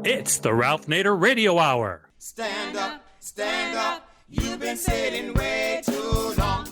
It's the Ralph Nader Radio Hour. Stand up, you've been sitting way too long.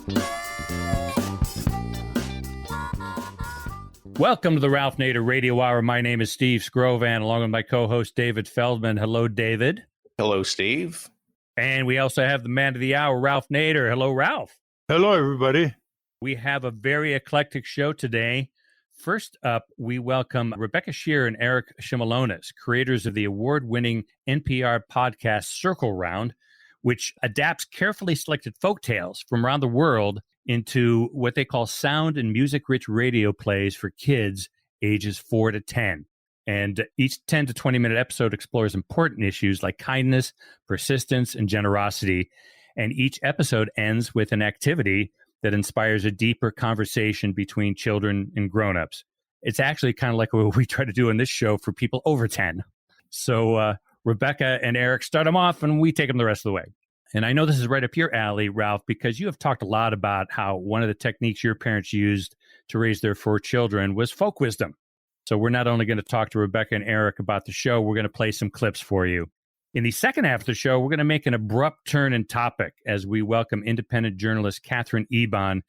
Welcome to the Ralph Nader Radio Hour. My name is Steve Scrovan, along with my co-host David Feldman. Hello, David. Hello, Steve. And we also have the man of the hour, Ralph Nader. Hello, Ralph. Hello, everybody. We have a very eclectic show today. First up, we welcome Rebecca Sheir and Eric Shimelonis, creators of the award-winning NPR podcast Circle Round, which adapts carefully selected folktales from around the world into what they call sound and music-rich radio plays for kids ages 4 to 10. And each 10 to 20-minute episode explores important issues like kindness, persistence, and generosity. And each episode ends with an activity that inspires a deeper conversation between children and grown-ups. It's actually kind of like what we try to do in this show for people over 10. So Rebecca and Eric start them off, and we take them the rest of the way. And I know this is right up your alley, Ralph, because you have talked a lot about how one of the techniques your parents used to raise their 4 children was folk wisdom. So we're not only going to talk to Rebecca and Eric about the show, we're going to play some clips for you. In the second half of the show, we're going to make an abrupt turn in topic as we welcome independent journalist Katherine Eban.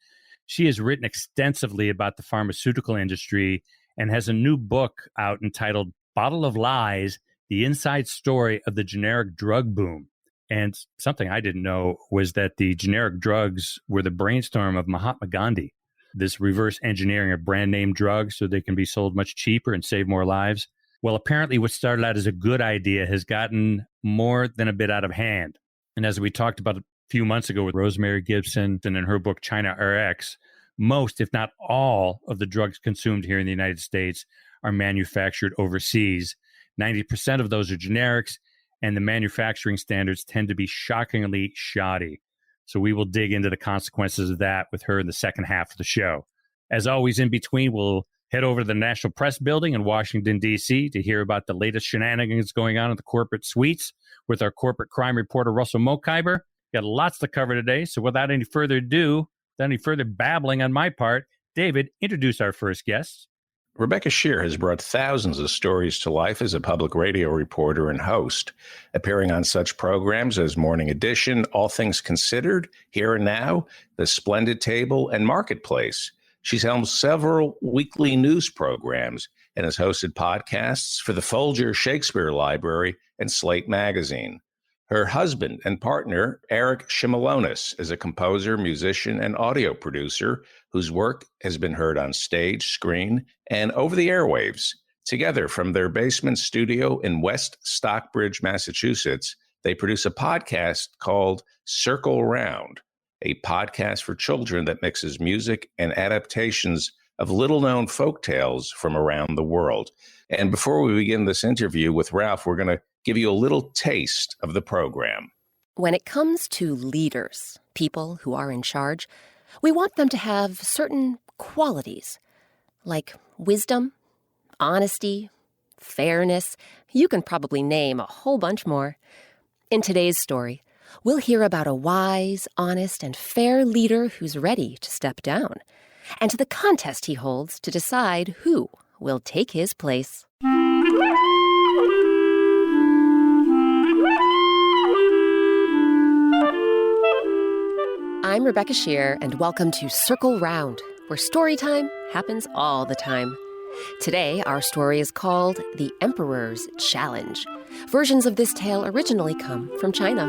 She has written extensively about the pharmaceutical industry and has a new book out entitled Bottle of Lies, The Inside Story of the Generic Drug Boom. And something I didn't know was that the generic drugs were the brainstorm of Mahatma Gandhi, this reverse engineering of brand name drugs so they can be sold much cheaper and save more lives. Well, apparently what started out as a good idea has gotten more than a bit out of hand. And as we talked about a few months ago with Rosemary Gibson and in her book, China RX, most, if not all, of the drugs consumed here in the United States are manufactured overseas. 90% of those are generics, and the manufacturing standards tend to be shockingly shoddy. So we will dig into the consequences of that with her in the second half of the show. As always, in between, we'll head over to the National Press Building in Washington, D.C. to hear about the latest shenanigans going on in the corporate suites with our corporate crime reporter, Russell Mokhiber. Got lots to cover today, so without any further ado, without any further babbling on my part, David, introduce our first guest. Rebecca Sheir has brought thousands of stories to life as a public radio reporter and host, appearing on such programs as Morning Edition, All Things Considered, Here and Now, The Splendid Table, and Marketplace. She's helmed several weekly news programs and has hosted podcasts for the Folger Shakespeare Library and Slate Magazine. Her husband and partner, Eric Shimelonis, is a composer, musician, and audio producer whose work has been heard on stage, screen, and over the airwaves. Together from their basement studio in West Stockbridge, Massachusetts, they produce a podcast called Circle Round, a podcast for children that mixes music and adaptations of little-known folktales from around the world. And before we begin this interview with Ralph, we're going to give you a little taste of the program. When it comes to leaders, people who are in charge, we want them to have certain qualities, like wisdom, honesty, fairness. You can probably name a whole bunch more. In today's story, we'll hear about a wise, honest, and fair leader who's ready to step down, and to the contest he holds to decide who will take his place. I'm Rebecca Sheir, and welcome to Circle Round, where story time happens all the time. Today, our story is called The Emperor's Challenge. Versions of this tale originally come from China.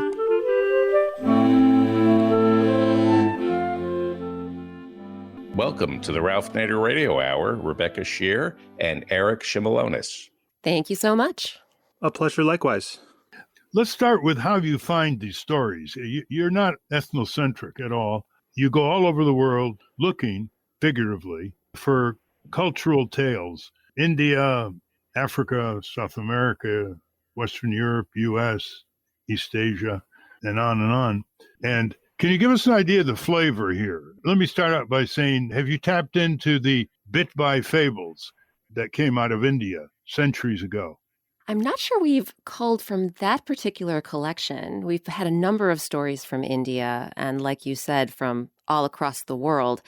Welcome to the Ralph Nader Radio Hour, Rebecca Sheir and Eric Shimelonis. Thank you so much. A pleasure likewise. Let's start with how you find these stories. You're not ethnocentric at all. You go all over the world looking, figuratively, for cultural tales. India, Africa, South America, Western Europe, U.S., East Asia, and on and on. And can you give us an idea of the flavor here? Let me start out by saying, have you tapped into the bit by fables that came out of India centuries ago? I'm not sure we've culled from that particular collection. We've had a number of stories from India and, like you said, from all across the world.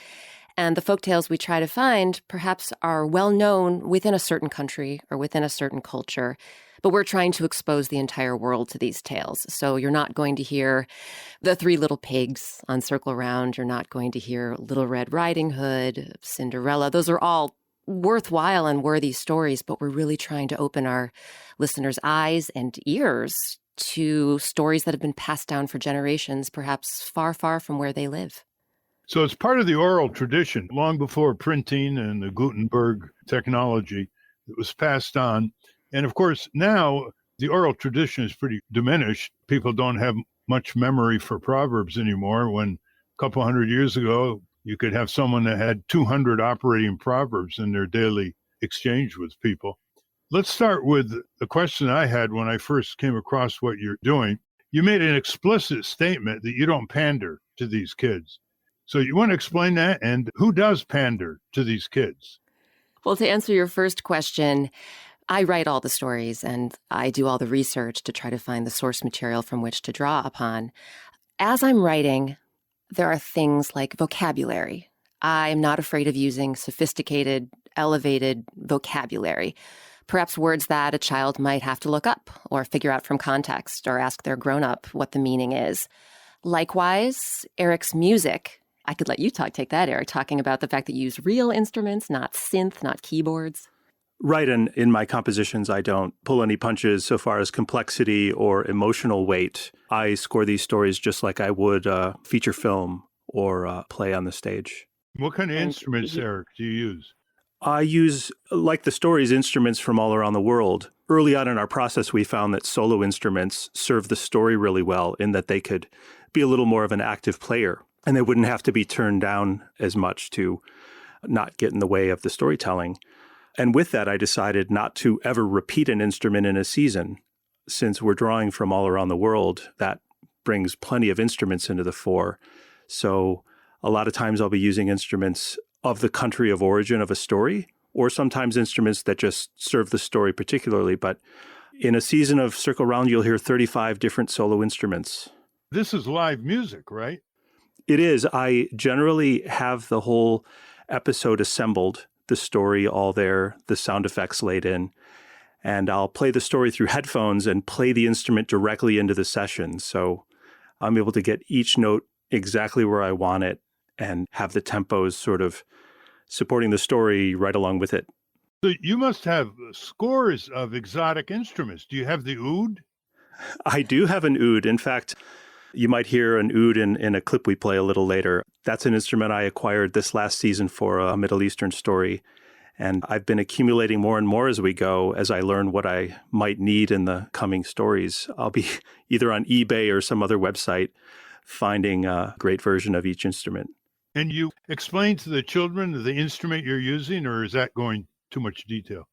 And the folktales we try to find perhaps are well known within a certain country or within a certain culture, but we're trying to expose the entire world to these tales. So you're not going to hear the Three Little Pigs on Circle Round. You're not going to hear Little Red Riding Hood, Cinderella. Those are all worthwhile and worthy stories, but we're really trying to open our listeners' eyes and ears to stories that have been passed down for generations, perhaps far, far from where they live. So it's part of the oral tradition, long before printing and the Gutenberg technology that was passed on. And of course, now the oral tradition is pretty diminished. People don't have much memory for proverbs anymore. When a couple hundred years ago, you could have someone that had 200 operating proverbs in their daily exchange with people. Let's start with the question I had when I first came across what you're doing. You made an explicit statement that you don't pander to these kids. So you want to explain that? And who does pander to these kids? Well, to answer your first question, I write all the stories and I do all the research to try to find the source material from which to draw upon. As I'm writing, there are things like vocabulary. I'm not afraid of using sophisticated, elevated vocabulary. Perhaps words that a child might have to look up or figure out from context or ask their grown-up what the meaning is. Likewise, Eric's music. I could let you take that, Eric, talking about the fact that you use real instruments, not synth, not keyboards. Right, and in my compositions, I don't pull any punches so far as complexity or emotional weight. I score these stories just like I would a feature film or a play on the stage. What kind of instruments, Eric, do you use? I use, like the stories, instruments from all around the world. Early on in our process, we found that solo instruments serve the story really well in that they could be a little more of an active player, and they wouldn't have to be turned down as much to not get in the way of the storytelling. And with that, I decided not to ever repeat an instrument in a season. Since we're drawing from all around the world, that brings plenty of instruments into the fore. So a lot of times I'll be using instruments of the country of origin of a story, or sometimes instruments that just serve the story particularly. But in a season of Circle Round, you'll hear 35 different solo instruments. This is live music, right? It is. I generally have the whole episode assembled, the story all there, the sound effects laid in, and I'll play the story through headphones and play the instrument directly into the session. So I'm able to get each note exactly where I want it and have the tempos sort of supporting the story right along with it. So you must have scores of exotic instruments. Do you have the oud? I do have an oud. In fact, you might hear an oud in a clip we play a little later. That's an instrument I acquired this last season for a Middle Eastern story. And I've been accumulating more and more as we go, as I learn what I might need in the coming stories. I'll be either on eBay or some other website finding a great version of each instrument. And you explain to the children the instrument you're using, or is that going too much detail?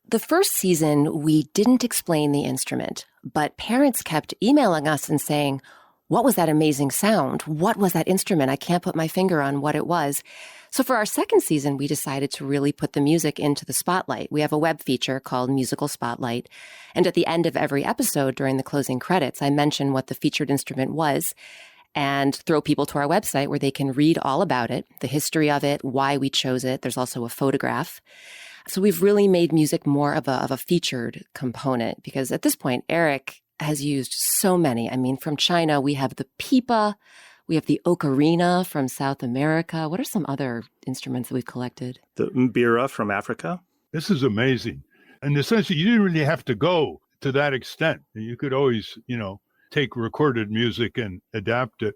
The first season, we didn't explain the instrument, but parents kept emailing us and saying, "What was that amazing sound? What was that instrument? I can't put my finger on what it was." So for our second season, we decided to really put the music into the spotlight. We have a web feature called Musical Spotlight. And at the end of every episode during the closing credits, I mention what the featured instrument was and throw people to our website where they can read all about it, the history of it, why we chose it. There's also a photograph. So we've really made music more of a featured component because at this point, Eric has used so many. I mean, from China, we have the pipa, we have the ocarina from South America. What are some other instruments that we've collected? The mbira from Africa. This is amazing. In the sense that you didn't really have to go to that extent. You could always, take recorded music and adapt it.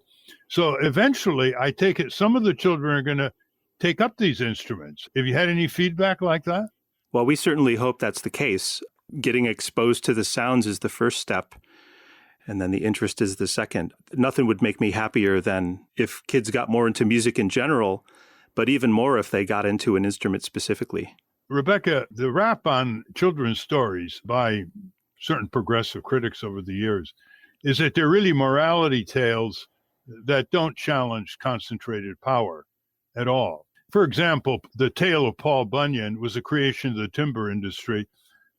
So eventually, I take it some of the children are going to take up these instruments. Have you had any feedback like that? Well, we certainly hope that's the case. Getting exposed to the sounds is the first step, and then the interest is the second. Nothing would make me happier than if kids got more into music in general, but even more if they got into an instrument specifically. Rebecca, the rap on children's stories by certain progressive critics over the years is that they're really morality tales that don't challenge concentrated power at all. For example, the tale of Paul Bunyan was a creation of the timber industry,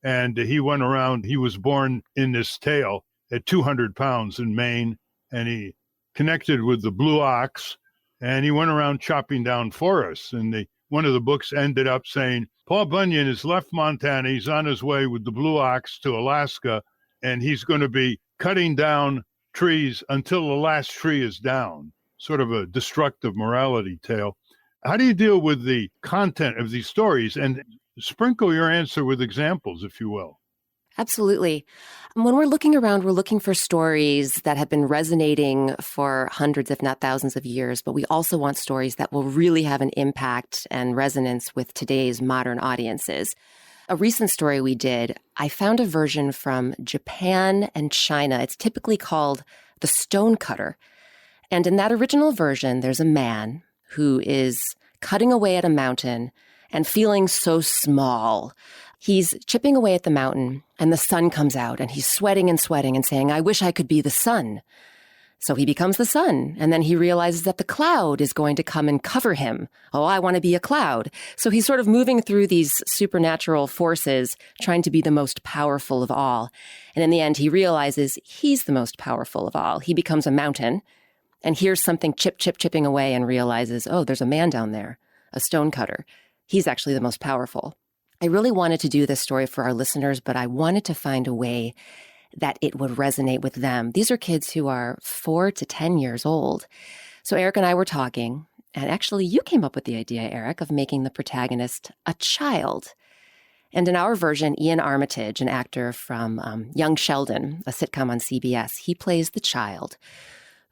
and he went around, he was born in this tale at 200 pounds in Maine, and he connected with the blue ox, and he went around chopping down forests. And one of the books ended up saying, Paul Bunyan has left Montana. He's on his way with the Blue Ox to Alaska, and he's going to be cutting down trees until the last tree is down. Sort of a destructive morality tale. How do you deal with the content of these stories? And sprinkle your answer with examples, if you will. Absolutely. When we're looking around, we're looking for stories that have been resonating for hundreds, if not thousands of years, but we also want stories that will really have an impact and resonance with today's modern audiences. A recent story we did, I found a version from Japan and China. It's typically called The Stonecutter. And in that original version, there's a man who is cutting away at a mountain and feeling so small. He's chipping away at the mountain, and the sun comes out, and he's sweating and saying, I wish I could be the sun. So he becomes the sun, and then he realizes that the cloud is going to come and cover him. Oh, I want to be a cloud. So he's sort of moving through these supernatural forces, trying to be the most powerful of all. And in the end, he realizes he's the most powerful of all. He becomes a mountain, and hears something chipping away and realizes, oh, there's a man down there, a stonecutter. He's actually the most powerful. I really wanted to do this story for our listeners, but I wanted to find a way that it would resonate with them. These are kids who are 4 to 10 years old. So Eric and I were talking, and actually you came up with the idea, Eric, of making the protagonist a child. And in our version, Ian Armitage, an actor from Young Sheldon, a sitcom on CBS, he plays the child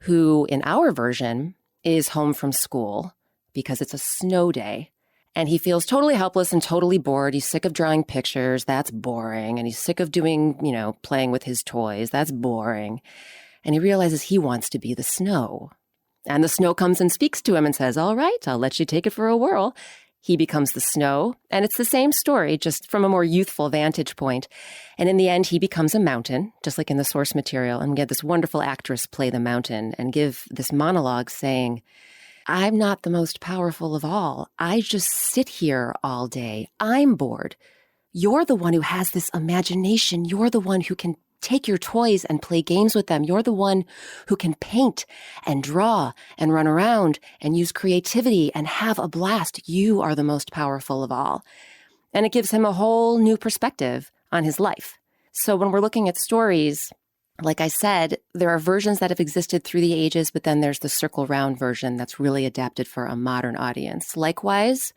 who, in our version, is home from school because it's a snow day. And he feels totally helpless and totally bored. He's sick of drawing pictures. That's boring. And he's sick of doing, playing with his toys. That's boring. And he realizes he wants to be the snow. And the snow comes and speaks to him and says, all right, I'll let you take it for a whirl. He becomes the snow. And it's the same story, just from a more youthful vantage point. And in the end, he becomes a mountain, just like in the source material. And we get this wonderful actress play the mountain and give this monologue saying, I'm not the most powerful of all. I just sit here all day. I'm bored. You're the one who has this imagination. You're the one who can take your toys and play games with them. You're the one who can paint and draw and run around and use creativity and have a blast. You are the most powerful of all. And it gives him a whole new perspective on his life. So when we're looking at stories, like I said, there are versions that have existed through the ages, but then there's the circle round version that's really adapted for a modern audience. Likewise,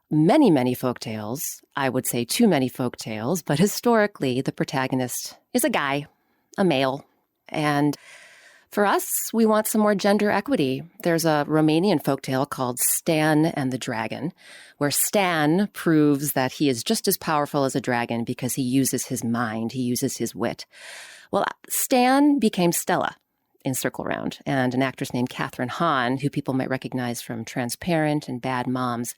many, many folktales, I would say too many folktales, but historically the protagonist is a guy, a male. And for us, we want some more gender equity. There's a Romanian folktale called Stan and the Dragon, where Stan proves that he is just as powerful as a dragon because he uses his mind, he uses his wit. Well, Stan became Stella in Circle Round, and an actress named Katherine Eban, who people might recognize from Transparent and Bad Moms,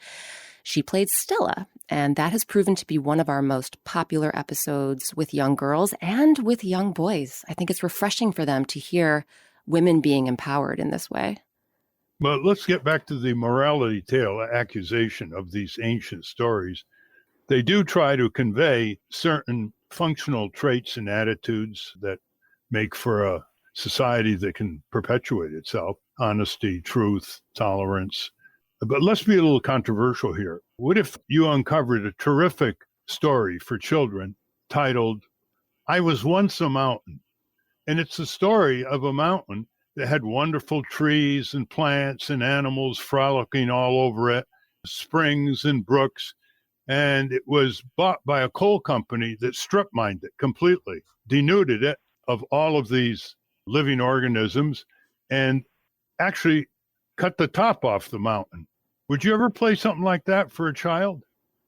she played Stella, and that has proven to be one of our most popular episodes with young girls and with young boys. I think it's refreshing for them to hear women being empowered in this way. But let's get back to the morality tale accusation of these ancient stories. They do try to convey certain functional traits and attitudes that make for a society that can perpetuate itself: honesty, truth, tolerance. But let's be a little controversial here. What if you uncovered a terrific story for children titled, I Was Once a Mountain? And it's the story of a mountain that had wonderful trees and plants and animals frolicking all over it, springs and brooks. And it was bought by a coal company that strip mined it completely, denuded it of all of these living organisms, and actually cut the top off the mountain. Would you ever play something like that for a child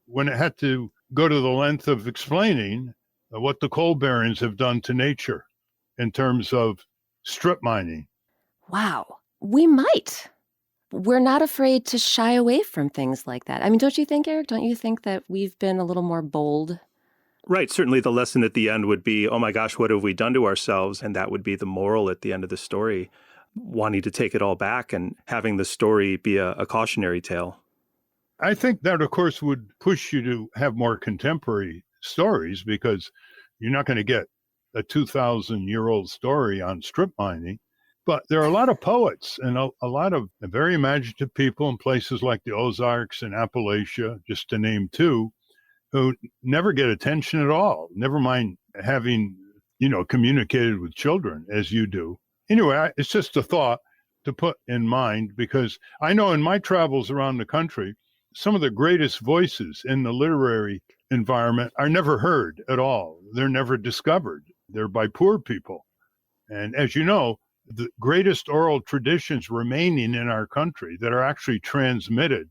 when it had to go to the length of explaining what the coal barons have done to nature in terms of strip mining? Wow, we might. We're not afraid to shy away from things like that. I mean, don't you think, Eric? Don't you think that we've been a little more bold? Right. Certainly the lesson at the end would be, oh my gosh, what have we done to ourselves? And that would be the moral at the end of the story, wanting to take it all back and having the story be a cautionary tale. I think that, of course, would push you to have more contemporary stories, because you're not going to get a 2,000-year-old story on strip mining. But there are a lot of poets and a lot of very imaginative people in places like the Ozarks and Appalachia, just to name two, who never get attention at all, never mind having, communicated with children as you do. Anyway, it's just a thought to put in mind, because I know in my travels around the country, some of the greatest voices in the literary environment are never heard at all. They're never discovered. They're by poor people. And as you know, the greatest oral traditions remaining in our country that are actually transmitted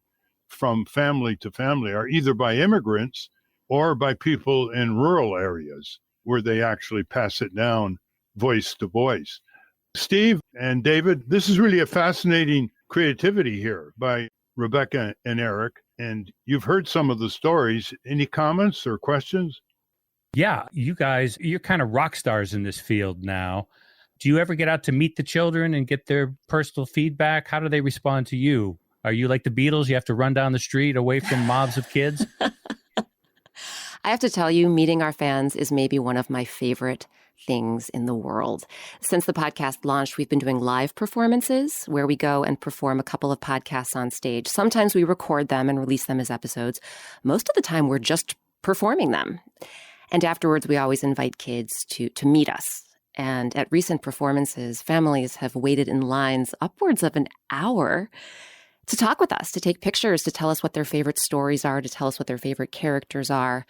from family to family are either by immigrants or by people in rural areas where they actually pass it down voice to voice. Steve and David, this is really a fascinating creativity here by Rebecca and Eric, and you've heard some of the stories. Any comments or questions? Yeah, you guys, you're kind of rock stars in this field now. Do you ever get out to meet the children and get their personal feedback? How do they respond to you? Are you like the Beatles? You have to run down the street away from mobs of kids? I have to tell you, meeting our fans is maybe one of my favorite things in the world. Since the podcast launched, we've been doing live performances where we go and perform a couple of podcasts on stage. Sometimes we record them and release them as episodes. Most of the time, we're just performing them. And afterwards, we always invite kids to meet us. And at recent performances, families have waited in lines upwards of an hour to talk with us, to take pictures, to tell us what their favorite stories are, to tell us what their favorite characters are.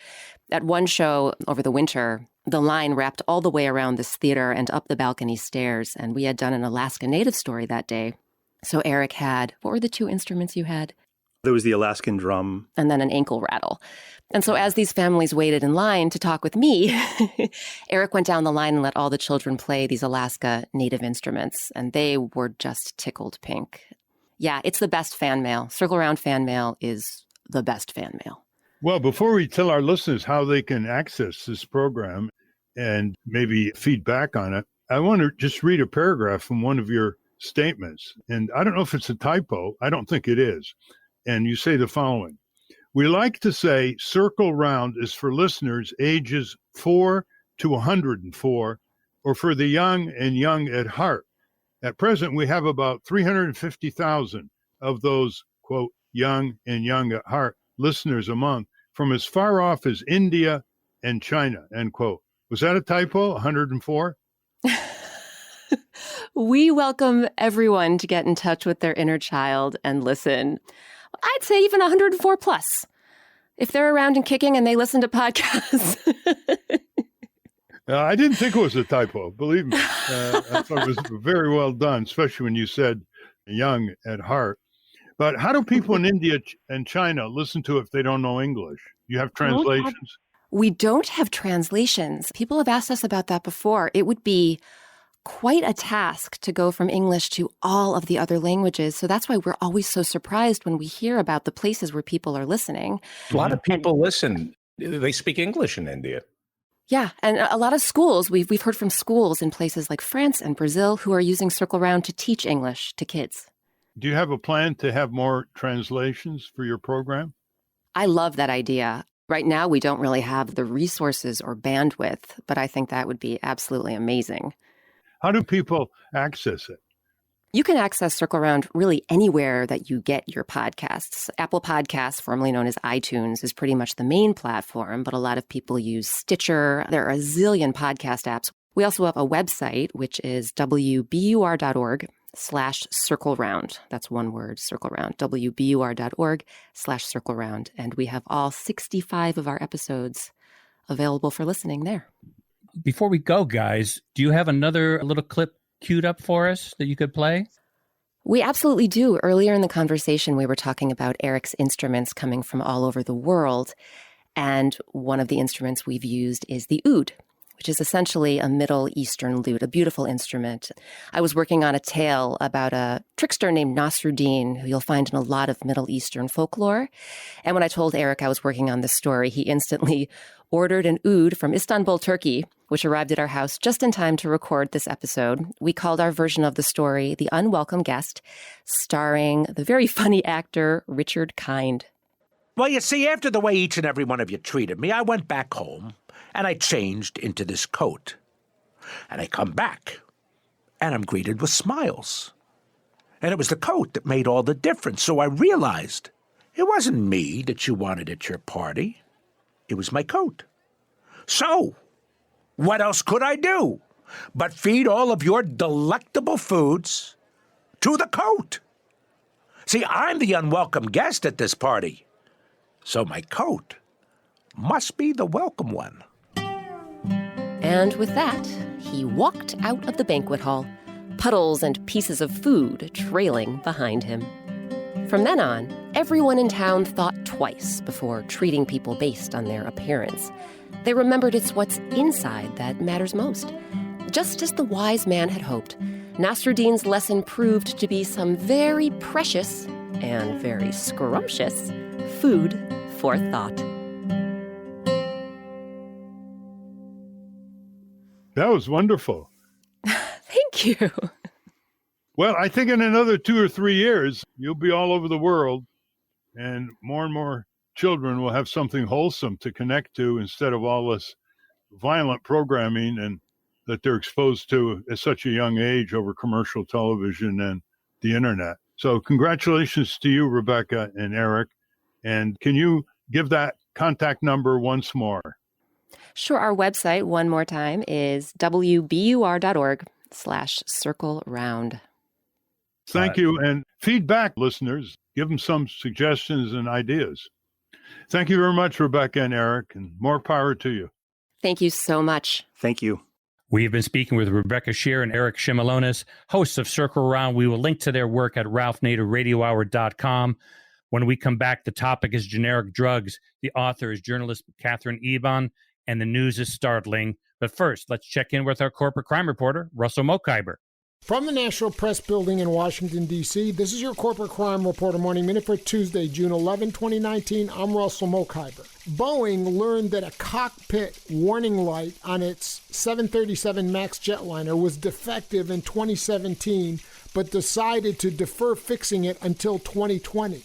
At one show over the winter, the line wrapped all the way around this theater and up the balcony stairs, and we had done an Alaska Native story that day. So Eric had, what were the two instruments you had? There was the Alaskan drum. And then an ankle rattle. And so as these families waited in line to talk with me, Eric went down the line and let all the children play these Alaska Native instruments, and they were just tickled pink. Yeah, it's the best fan mail. Circle Round fan mail is the best fan mail. Well, before we tell our listeners how they can access this program and maybe feedback on it, I want to just read a paragraph from one of your statements. And I don't know if it's a typo. I don't think it is. And you say the following: we like to say Circle Round is for listeners ages 4 to 104, or for the young and young at heart. At present, we have about 350,000 of those, quote, young and young at heart listeners a month from as far off as India and China, end quote. Was that a typo, 104? We welcome everyone to get in touch with their inner child and listen. I'd say even 104 plus, if they're around and kicking and they listen to podcasts. I didn't think it was a typo, believe me. I thought it was very well done, especially when you said young at heart. But how do people in India and China listen to it if they don't know English? You have translations? We don't have translations. People have asked us about that before. It would be quite a task to go from English to all of the other languages. So that's why we're always so surprised when we hear about the places where people are listening. A lot of people listen. They speak English in India. Yeah, and a lot of schools, we've heard from schools in places like France and Brazil who are using Circle Round to teach English to kids. Do you have a plan to have more translations for your program? I love that idea. Right now, we don't really have the resources or bandwidth, but I think that would be absolutely amazing. How do people access it? You can access Circle Round really anywhere that you get your podcasts. Apple Podcasts, formerly known as iTunes, is pretty much the main platform, but a lot of people use Stitcher. There are a zillion podcast apps. We also have a website, which is wbur.org/Circle Round. That's one word, Circle Round. wbur.org/Circle Round. And we have all 65 of our episodes available for listening there. Before we go, guys, do you have another little clip queued up for us that you could play? We absolutely do. Earlier in the conversation, we were talking about Eric's instruments coming from all over the world. And one of the instruments we've used is the oud, which is essentially a Middle Eastern lute, a beautiful instrument. I was working on a tale about a trickster named Nasruddin, who you'll find in a lot of Middle Eastern folklore. And when I told Eric I was working on this story, he instantly ordered an oud from Istanbul, Turkey, which arrived at our house just in time to record this episode. We called our version of the story The Unwelcome Guest, starring the very funny actor Richard Kind. Well, you see, after the way each and every one of you treated me, I went back home and I changed into this coat. And I come back, and I'm greeted with smiles. And it was the coat that made all the difference, so I realized it wasn't me that you wanted at your party. It was my coat. So, what else could I do but feed all of your delectable foods to the coat? See, I'm the unwelcome guest at this party, so my coat must be the welcome one. And with that, he walked out of the banquet hall, puddles and pieces of food trailing behind him. From then on, everyone in town thought twice before treating people based on their appearance. They remembered it's what's inside that matters most. Just as the wise man had hoped, Nasruddin's lesson proved to be some very precious and very scrumptious food for thought. That was wonderful. Thank you. Well, I think in another 2 or 3 years, you'll be all over the world, and more children will have something wholesome to connect to instead of all this violent programming and that they're exposed to at such a young age over commercial television and the internet. So congratulations to you, Rebecca and Eric. And can you give that contact number once more? Sure. Our website, one more time, is wbur.org/circle round. Thank you. And feedback, listeners. Give them some suggestions and ideas. Thank you very much, Rebecca and Eric, and more power to you. Thank you so much. Thank you. We've been speaking with Rebecca Sheir and Eric Shimelonis, hosts of Circle Around. We will link to their work at ralphnaderradiohour.com. When we come back, the topic is generic drugs. The author is journalist Katherine Eban, and the news is startling. But first, let's check in with our corporate crime reporter, Russell Mokhiber. From the National Press Building in Washington, D.C., this is your Corporate Crime Reporter Morning Minute for Tuesday, June 11, 2019. I'm Russell Mokhiber. Boeing learned that a cockpit warning light on its 737 MAX jetliner was defective in 2017, but decided to defer fixing it until 2020.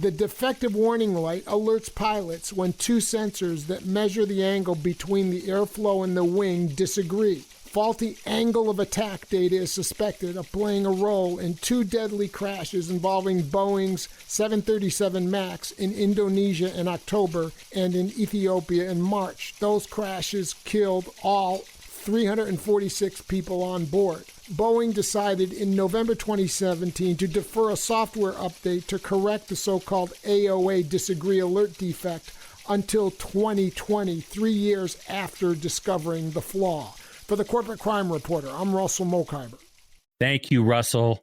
The defective warning light alerts pilots when two sensors that measure the angle between the airflow and the wing disagree. Faulty angle of attack data is suspected of playing a role in two deadly crashes involving Boeing's 737 MAX in Indonesia in October and in Ethiopia in March. Those crashes killed all 346 people on board. Boeing decided in November 2017 to defer a software update to correct the so-called AOA disagree alert defect until 2020, 3 years after discovering the flaw. For the Corporate Crime Reporter, I'm Russell Mokhiber. Thank you, Russell.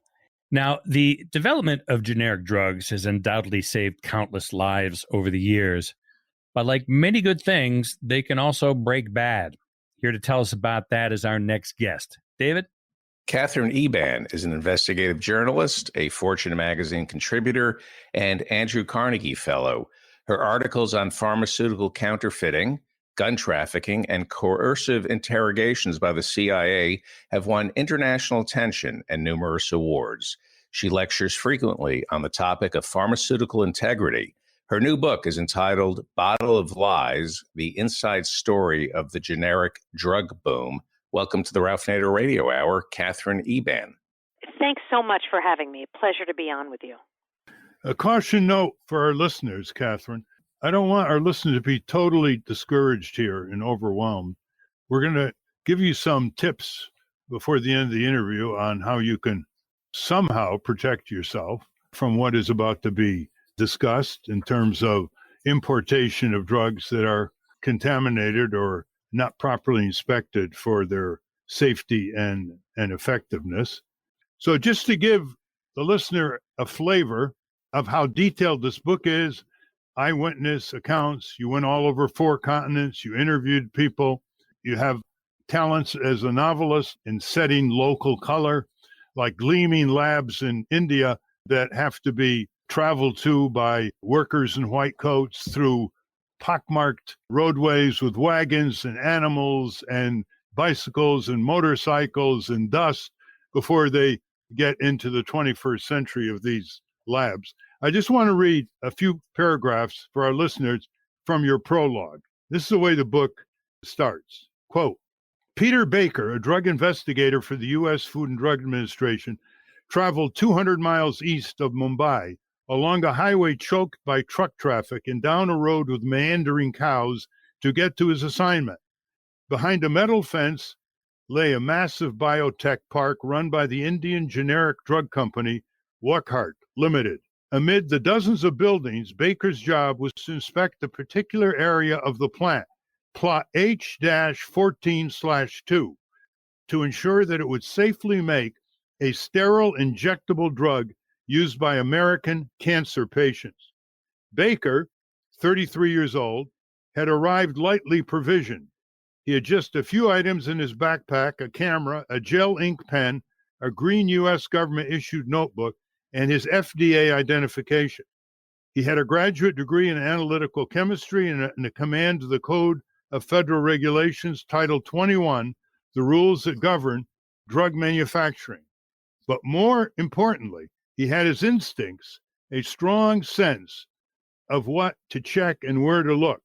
Now, the development of generic drugs has undoubtedly saved countless lives over the years. But like many good things, they can also break bad. Here to tell us about that is our next guest. David? Katherine Eban is an investigative journalist, a Fortune magazine contributor, and Andrew Carnegie Fellow. Her articles on pharmaceutical counterfeiting, gun trafficking, and coercive interrogations by the CIA have won international attention and numerous awards. She lectures frequently on the topic of pharmaceutical integrity. Her new book is entitled Bottle of Lies, The Inside Story of the Generic Drug Boom. Welcome to the Ralph Nader Radio Hour, Katherine Eban. Thanks so much for having me. Pleasure to be on with you. A caution note for our listeners, Katherine. I don't want our listeners to be totally discouraged here and overwhelmed. We're going to give you some tips before the end of the interview on how you can somehow protect yourself from what is about to be discussed in terms of importation of drugs that are contaminated or not properly inspected for their safety and effectiveness. So just to give the listener a flavor of how detailed this book is, eyewitness accounts, you went all over 4 continents, you interviewed people, you have talents as a novelist in setting local color, like gleaming labs in India that have to be traveled to by workers in white coats through pockmarked roadways with wagons and animals and bicycles and motorcycles and dust before they get into the 21st century of these labs. I just want to read a few paragraphs for our listeners from your prologue. This is the way the book starts. Quote, Peter Baker, a drug investigator for the U.S. Food and Drug Administration, traveled 200 miles east of Mumbai along a highway choked by truck traffic and down a road with meandering cows to get to his assignment. Behind a metal fence lay a massive biotech park run by the Indian generic drug company Wockhardt Limited. Amid the dozens of buildings, Baker's job was to inspect a particular area of the plant, plot H-14/2, to ensure that it would safely make a sterile injectable drug used by American cancer patients. Baker, 33 years old, had arrived lightly provisioned. He had just a few items in his backpack, a camera, a gel ink pen, a green U.S. government-issued notebook, and his FDA identification. He had a graduate degree in analytical chemistry and a command of the Code of Federal Regulations, Title 21, the rules that govern drug manufacturing. But more importantly, he had his instincts, a strong sense of what to check and where to look.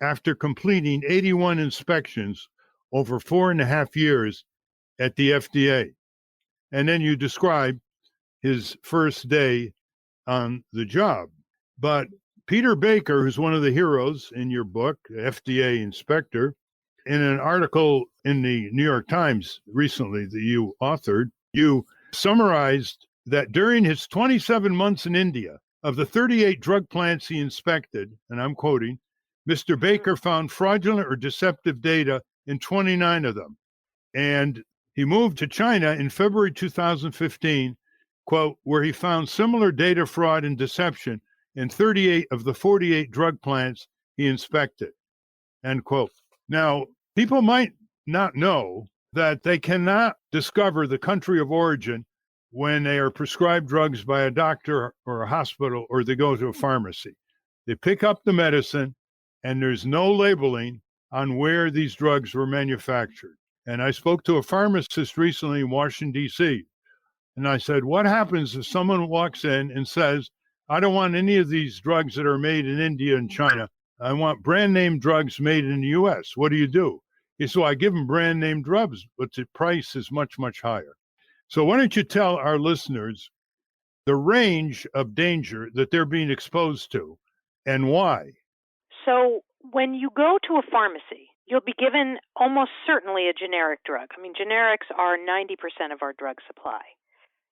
After completing 81 inspections over 4.5 years at the FDA. And then you describe his first day on the job. But Peter Baker, who's one of the heroes in your book, FDA inspector, in an article in the New York Times recently that you authored, you summarized that during his 27 months in India, of the 38 drug plants he inspected, and I'm quoting, Mr. Baker found fraudulent or deceptive data in 29 of them. And he moved to China in February 2015, quote, where he found similar data fraud and deception in 38 of the 48 drug plants he inspected, end quote. Now, people might not know that they cannot discover the country of origin when they are prescribed drugs by a doctor or a hospital or they go to a pharmacy. They pick up the medicine, and there's no labeling on where these drugs were manufactured. And I spoke to a pharmacist recently in Washington, D.C., and I said, what happens if someone walks in and says, I don't want any of these drugs that are made in India and China. I want brand name drugs made in the U.S. What do you do? He said, I give them brand name drugs, but the price is much, much higher. So why don't you tell our listeners the range of danger that they're being exposed to and why? So when you go to a pharmacy, you'll be given almost certainly a generic drug. I mean, generics are 90% of our drug supply.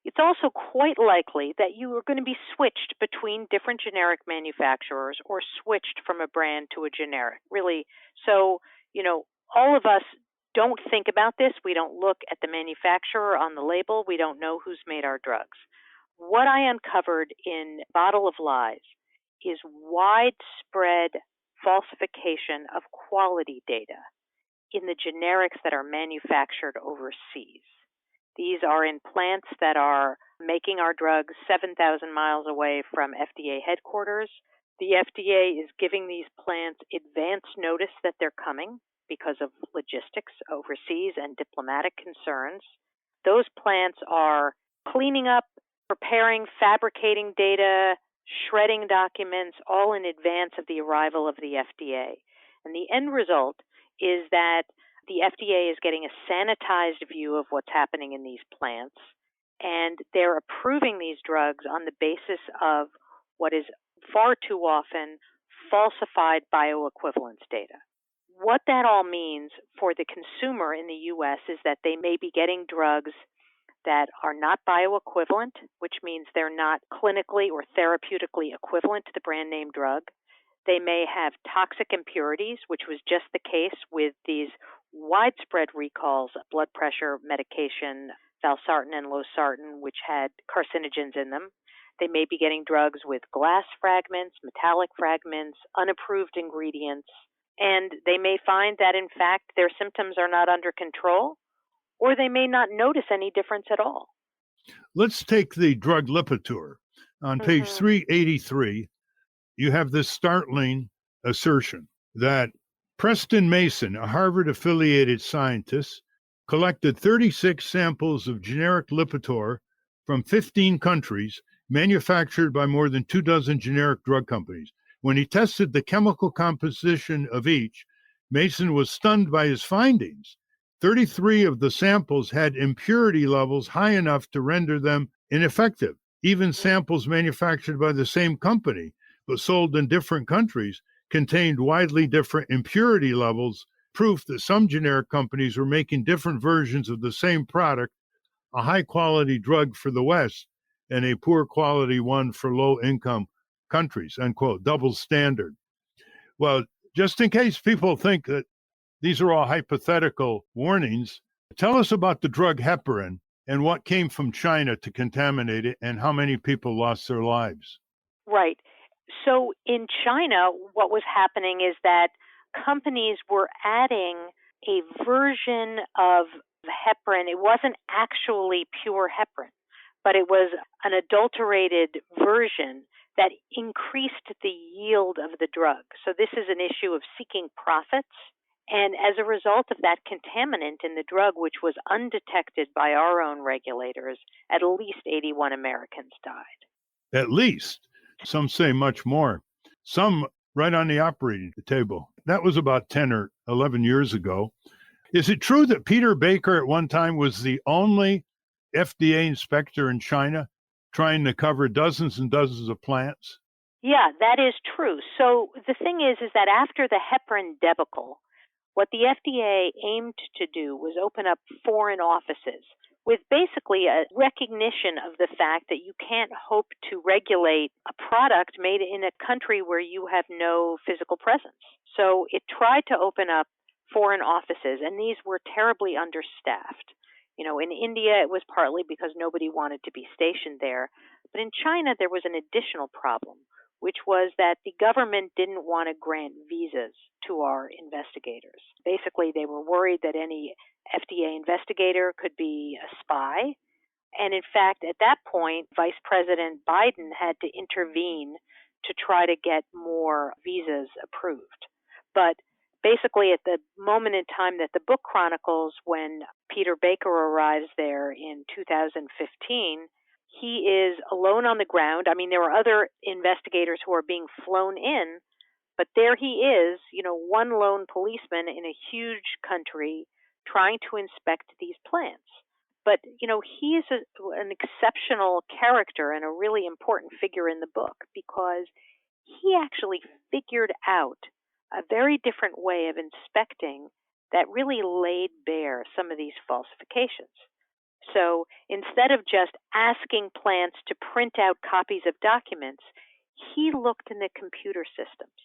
It's also quite likely that you are going to be switched between different generic manufacturers or switched from a brand to a generic, really. So, all of us don't think about this. We don't look at the manufacturer on the label. We don't know who's made our drugs. What I uncovered in Bottle of Lies is widespread falsification of quality data in the generics that are manufactured overseas. These are in plants that are making our drugs 7,000 miles away from FDA headquarters. The FDA is giving these plants advance notice that they're coming because of logistics overseas and diplomatic concerns. Those plants are cleaning up, preparing, fabricating data, shredding documents, all in advance of the arrival of the FDA. And the end result is that the FDA is getting a sanitized view of what's happening in these plants, and they're approving these drugs on the basis of what is far too often falsified bioequivalence data. What that all means for the consumer in the U.S. is that they may be getting drugs that are not bioequivalent, which means they're not clinically or therapeutically equivalent to the brand name drug. They may have toxic impurities, which was just the case with these widespread recalls of blood pressure medication, valsartan and losartan, which had carcinogens in them. They may be getting drugs with glass fragments, metallic fragments, unapproved ingredients, and they may find that, in fact, their symptoms are not under control, or they may not notice any difference at all. Let's take the drug Lipitor. On page 383, you have this startling assertion that Preston Mason, a Harvard-affiliated scientist, collected 36 samples of generic Lipitor from 15 countries manufactured by more than 24 generic drug companies. When he tested the chemical composition of each, Mason was stunned by his findings. 33 of the samples had impurity levels high enough to render them ineffective. Even samples manufactured by the same company but sold in different countries contained widely different impurity levels, proof that some generic companies were making different versions of the same product, a high-quality drug for the West and a poor-quality one for low-income countries, unquote, double standard. Well, just in case people think that these are all hypothetical warnings, tell us about the drug heparin and what came from China to contaminate it and how many people lost their lives. Right. So in China, what was happening is that companies were adding a version of heparin. It wasn't actually pure heparin, but it was an adulterated version that increased the yield of the drug. So this is an issue of seeking profits. And as a result of that contaminant in the drug, which was undetected by our own regulators, at least 81 Americans died. At least. Some say much more. Some right on the operating table. That was about 10 or 11 years ago. Is it true that Peter Baker at one time was the only FDA inspector in China trying to cover dozens and dozens of plants? Yeah, that is true. So the thing is that after the heparin debacle, what the FDA aimed to do was open up foreign offices with basically a recognition of the fact that you can't hope to regulate a product made in a country where you have no physical presence. So it tried to open up foreign offices, and these were terribly understaffed. In India, it was partly because nobody wanted to be stationed there. But in China, there was an additional problem, which was that the government didn't want to grant visas to our investigators. Basically, they were worried that any FDA investigator could be a spy. And in fact, at that point, Vice President Biden had to intervene to try to get more visas approved. But basically, at the moment in time that the book chronicles, when Peter Baker arrives there in 2015, he is alone on the ground. I mean, there were other investigators who are being flown in, but there he is, one lone policeman in a huge country trying to inspect these plants. But, he is an exceptional character and a really important figure in the book because he actually figured out a very different way of inspecting that really laid bare some of these falsifications. So instead of just asking plants to print out copies of documents, he looked in the computer systems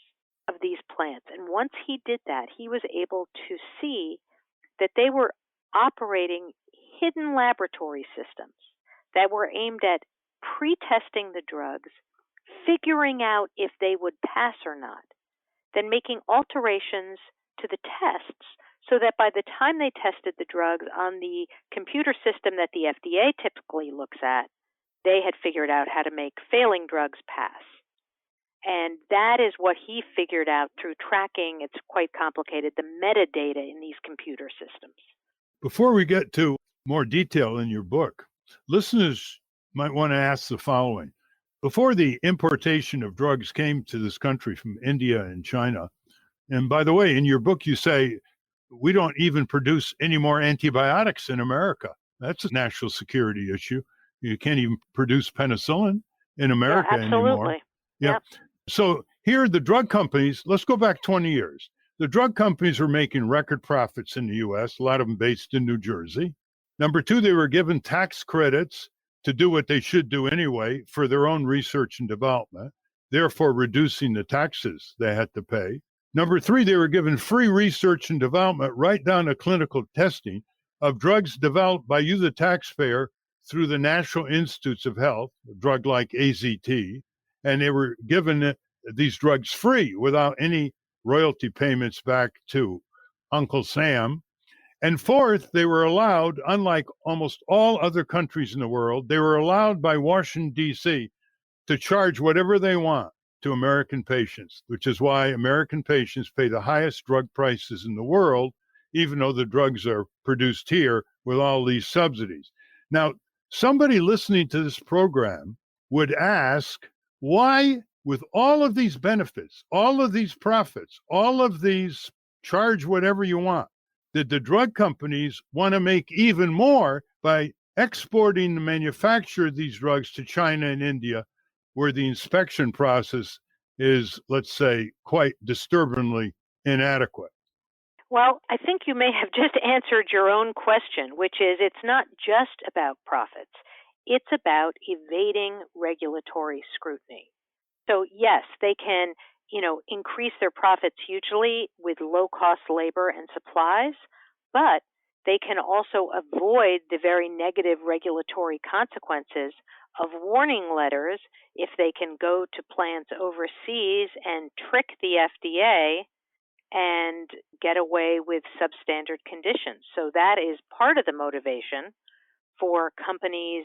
of these plants. And once he did that, he was able to see that they were operating hidden laboratory systems that were aimed at pre-testing the drugs, figuring out if they would pass or not, then making alterations to the tests so that by the time they tested the drugs on the computer system that the FDA typically looks at, they had figured out how to make failing drugs pass. And that is what he figured out through tracking, it's quite complicated, the metadata in these computer systems. Before we get to more detail in your book, listeners might want to ask the following. Before the importation of drugs came to this country from India and China, and by the way, in your book you say, we don't even produce any more antibiotics in America. That's a national security issue. You can't even produce penicillin in America anymore. Yeah. So here the drug companies, let's go back 20 years. The drug companies were making record profits in the U.S., a lot of them based in New Jersey. Number two, they were given tax credits to do what they should do anyway for their own research and development, therefore reducing the taxes they had to pay. Number three, they were given free research and development right down to clinical testing of drugs developed by you, the taxpayer, through the National Institutes of Health, a drug like AZT, and they were given these drugs free without any royalty payments back to Uncle Sam. And fourth, they were allowed, unlike almost all other countries in the world, they were allowed by Washington, D.C. to charge whatever they want to American patients, which is why American patients pay the highest drug prices in the world, even though the drugs are produced here with all these subsidies. Now, somebody listening to this program would ask, why, with all of these benefits, all of these profits, all of these charge whatever you want, that the drug companies want to make even more by exporting the manufacture of these drugs to China and India, where the inspection process is, let's say, quite disturbingly inadequate? Well, I think you may have just answered your own question, which is it's not just about profits. It's about evading regulatory scrutiny. So yes, they can, increase their profits hugely with low-cost labor and supplies, but they can also avoid the very negative regulatory consequences of warning letters if they can go to plants overseas and trick the FDA and get away with substandard conditions. So that is part of the motivation for companies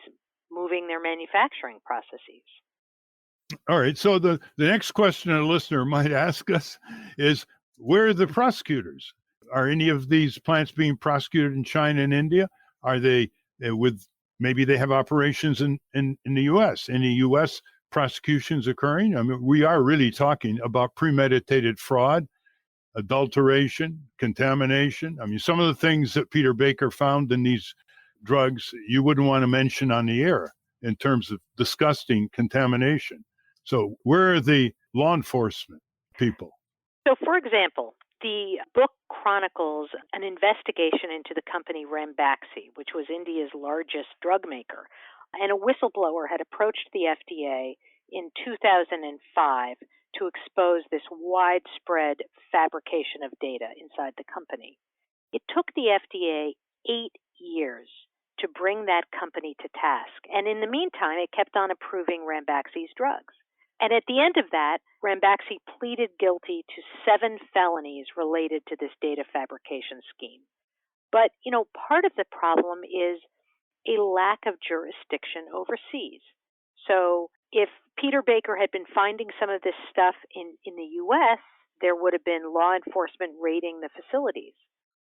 moving their manufacturing processes. All right. So the next question a listener might ask us is, where are the prosecutors? Are any of these plants being prosecuted in China and India? Are they maybe they have operations in the U.S.? Any U.S. prosecutions occurring? I mean, we are really talking about premeditated fraud, adulteration, contamination. I mean, some of the things that Peter Baker found in these drugs you wouldn't want to mention on the air in terms of disgusting contamination. So where are the law enforcement people? So, for example, the book chronicles an investigation into the company Ranbaxy, which was India's largest drug maker. And a whistleblower had approached the FDA in 2005 to expose this widespread fabrication of data inside the company. It took the FDA 8 years to bring that company to task. And in the meantime, it kept on approving Ranbaxy's drugs. And at the end of that, Ranbaxy pleaded guilty to 7 felonies related to this data fabrication scheme. But, part of the problem is a lack of jurisdiction overseas. So if Peter Baker had been finding some of this stuff in the U.S., there would have been law enforcement raiding the facilities.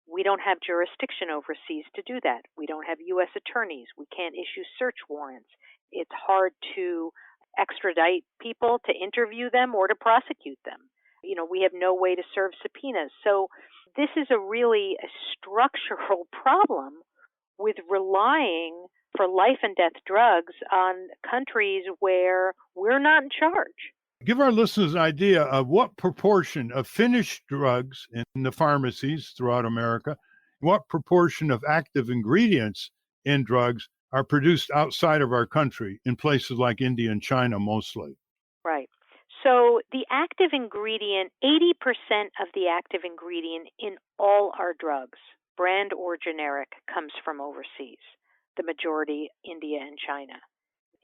We don't have jurisdiction overseas to do that. We don't have U.S. attorneys. We can't issue search warrants. It's hard to extradite people, to interview them, or to prosecute them. We have no way to serve subpoenas. So this is a structural problem with relying for life and death drugs on countries where we're not in charge. Give our listeners an idea of what proportion of finished drugs in the pharmacies throughout America, what proportion of active ingredients in drugs are produced outside of our country in places like India and China mostly. Right. So the active ingredient, 80% of the active ingredient in all our drugs, brand or generic, comes from overseas. The majority, India and China.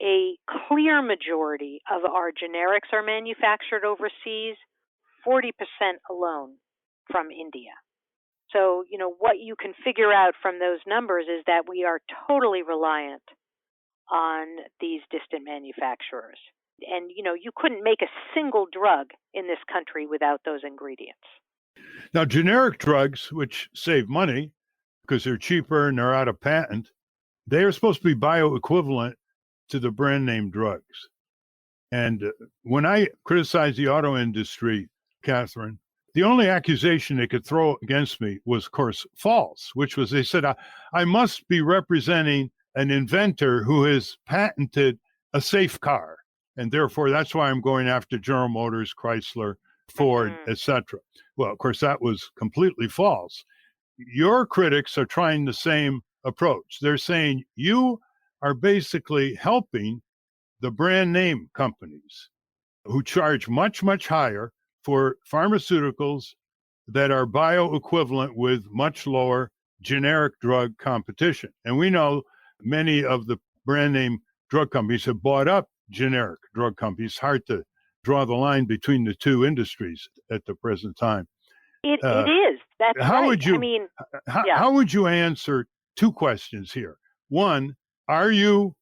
A clear majority of our generics are manufactured overseas, 40% alone from India. So, what you can figure out from those numbers is that we are totally reliant on these distant manufacturers. And, you couldn't make a single drug in this country without those ingredients. Now, generic drugs, which save money because they're cheaper and they're out of patent, they are supposed to be bioequivalent to the brand name drugs. And when I criticized the auto industry, Katherine, the only accusation they could throw against me was, of course, false, which was they said, I must be representing an inventor who has patented a safe car. And therefore, that's why I'm going after General Motors, Chrysler, Ford, etc. Well, of course, that was completely false. Your critics are trying the same approach. They're saying you are basically helping the brand name companies who charge much, much higher for pharmaceuticals that are bioequivalent with much lower generic drug competition. And we know many of the brand name drug companies have bought up generic drug companies. It's hard to draw the line between the two industries at the present time. It is. That's how right. Would you, how would you answer 2 questions here? One, are you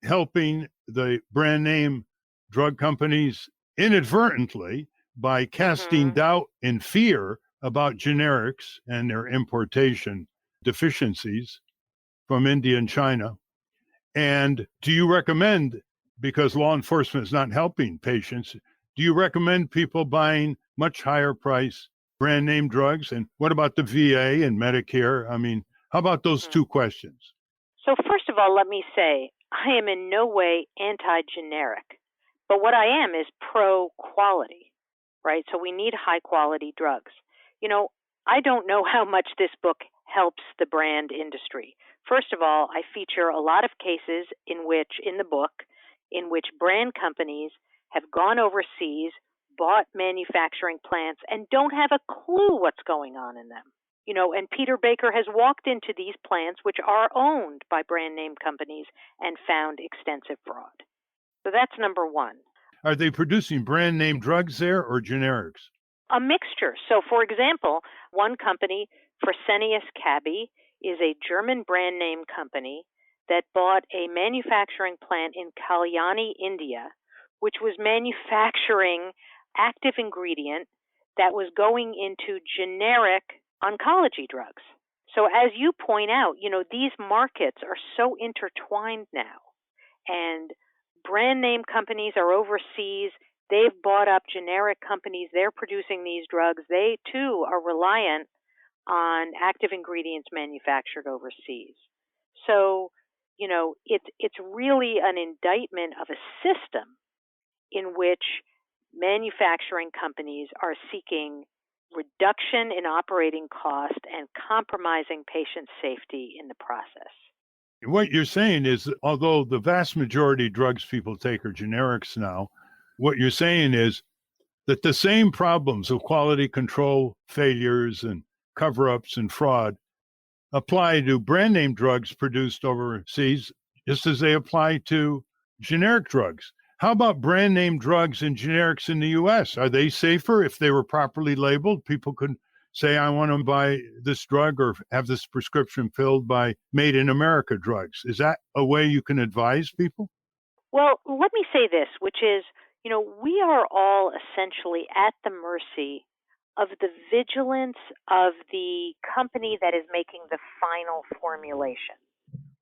helping the brand name drug companies inadvertently by casting doubt and fear about generics and their importation deficiencies from India and China? And do you recommend, because law enforcement is not helping patients, do you recommend people buying much higher price brand name drugs? And what about the VA and Medicare? I mean, how about those two questions? So first of all, let me say, I am in no way anti-generic, but what I am is pro-quality, right? So we need high-quality drugs. I don't know how much this book helps the brand industry. First of all, I feature a lot of cases in the book, in which brand companies have gone overseas, bought manufacturing plants, and don't have a clue what's going on in them. And Peter Baker has walked into these plants, which are owned by brand name companies, and found extensive fraud. So that's number one. Are they producing brand name drugs there or generics? A mixture. So, for example, one company, Fresenius Kabi, is a German brand name company that bought a manufacturing plant in Kalyani, India, which was manufacturing active ingredient that was going into generic oncology drugs. So as you point out, these markets are so intertwined now, and brand name companies are overseas. They've bought up generic companies. They're producing these drugs. They, too, are reliant on active ingredients manufactured overseas. So, it's really an indictment of a system in which manufacturing companies are seeking reduction in operating cost and compromising patient safety in the process. What you're saying is that although the vast majority of drugs people take are generics now, what you're saying is that the same problems of quality control failures and cover-ups and fraud apply to brand name drugs produced overseas just as they apply to generic drugs. How about brand name drugs and generics in the U.S.? Are they safer if they were properly labeled? People could say, I want to buy this drug or have this prescription filled by Made in America drugs. Is that a way you can advise people? Well, let me say this, which is, we are all essentially at the mercy of the vigilance of the company that is making the final formulation,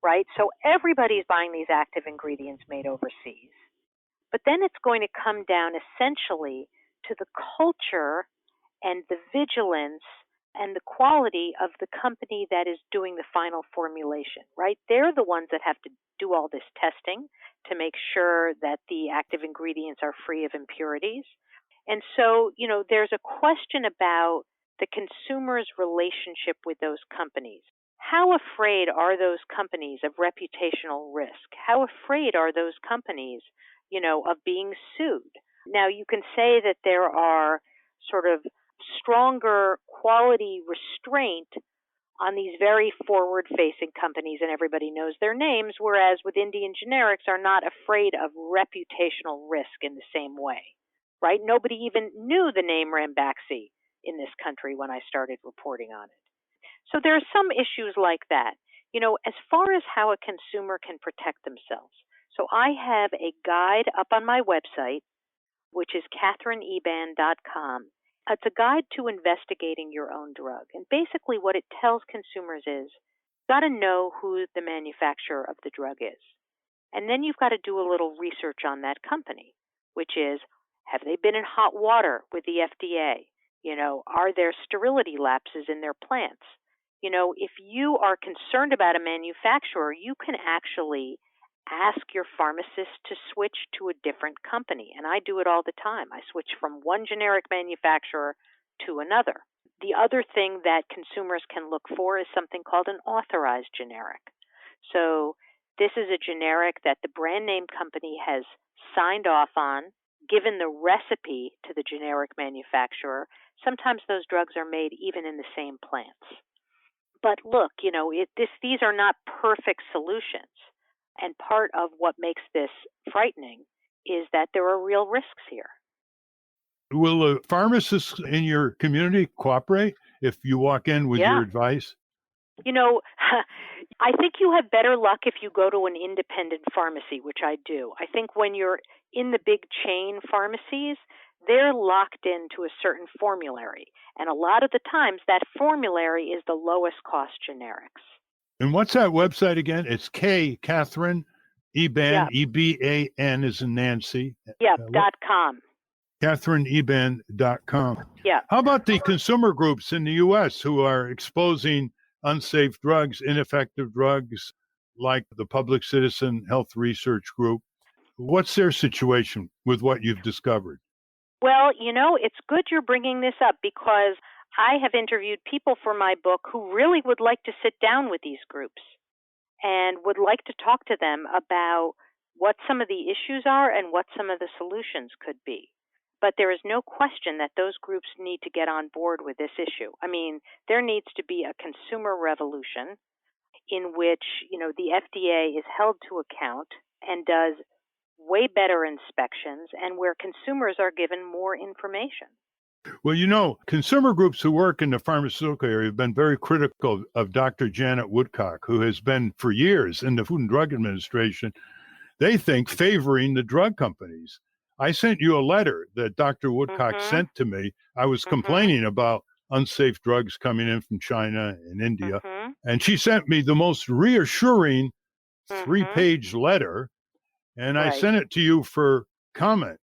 right? So everybody's buying these active ingredients made overseas. But then it's going to come down essentially to the culture and the vigilance and the quality of the company that is doing the final formulation, right? They're the ones that have to do all this testing to make sure that the active ingredients are free of impurities. And so, there's a question about the consumer's relationship with those companies. How afraid are those companies of reputational risk? How afraid are those companies, of being sued? Now, you can say that there are sort of stronger quality restraint on these very forward-facing companies, and everybody knows their names, whereas with Indian generics are not afraid of reputational risk in the same way, right? Nobody even knew the name Ranbaxy in this country when I started reporting on it. So there are some issues like that. As far as how a consumer can protect themselves. So I have a guide up on my website, which is KatherineEban.com. It's a guide to investigating your own drug. And basically what it tells consumers is, you've got to know who the manufacturer of the drug is. And then you've got to do a little research on that company, which is, have they been in hot water with the FDA? Are there sterility lapses in their plants? If you are concerned about a manufacturer, you can actually ask your pharmacist to switch to a different company. And I do it all the time. I switch from one generic manufacturer to another. The other thing that consumers can look for is something called an authorized generic. So this is a generic that the brand name company has signed off on, given the recipe to the generic manufacturer. Sometimes those drugs are made even in the same plants. But look, these are not perfect solutions. And part of what makes this frightening is that there are real risks here. Will the pharmacists in your community cooperate if you walk in with your advice? I think you have better luck if you go to an independent pharmacy, which I do. I think when you're in the big chain pharmacies, they're locked into a certain formulary. And a lot of the times that formulary is the lowest cost generics. And what's that website again? It's Katherine Eban, Eban as in Nancy. .com. KatherineEban.com. Yeah. How about the consumer groups in the U.S. who are exposing unsafe drugs, ineffective drugs, like the Public Citizen Health Research Group? What's their situation with what you've discovered? Well, it's good you're bringing this up because I have interviewed people for my book who really would like to sit down with these groups and would like to talk to them about what some of the issues are and what some of the solutions could be. But there is no question that those groups need to get on board with this issue. I mean, there needs to be a consumer revolution in which, the FDA is held to account and does way better inspections and where consumers are given more information. Well, consumer groups who work in the pharmaceutical area have been very critical of Dr. Janet Woodcock, who has been for years in the Food and Drug Administration, they think favoring the drug companies. I sent you a letter that Dr. Woodcock sent to me. I was complaining about unsafe drugs coming in from China and India. And she sent me the most reassuring 3-page letter, and I sent it to you for comment.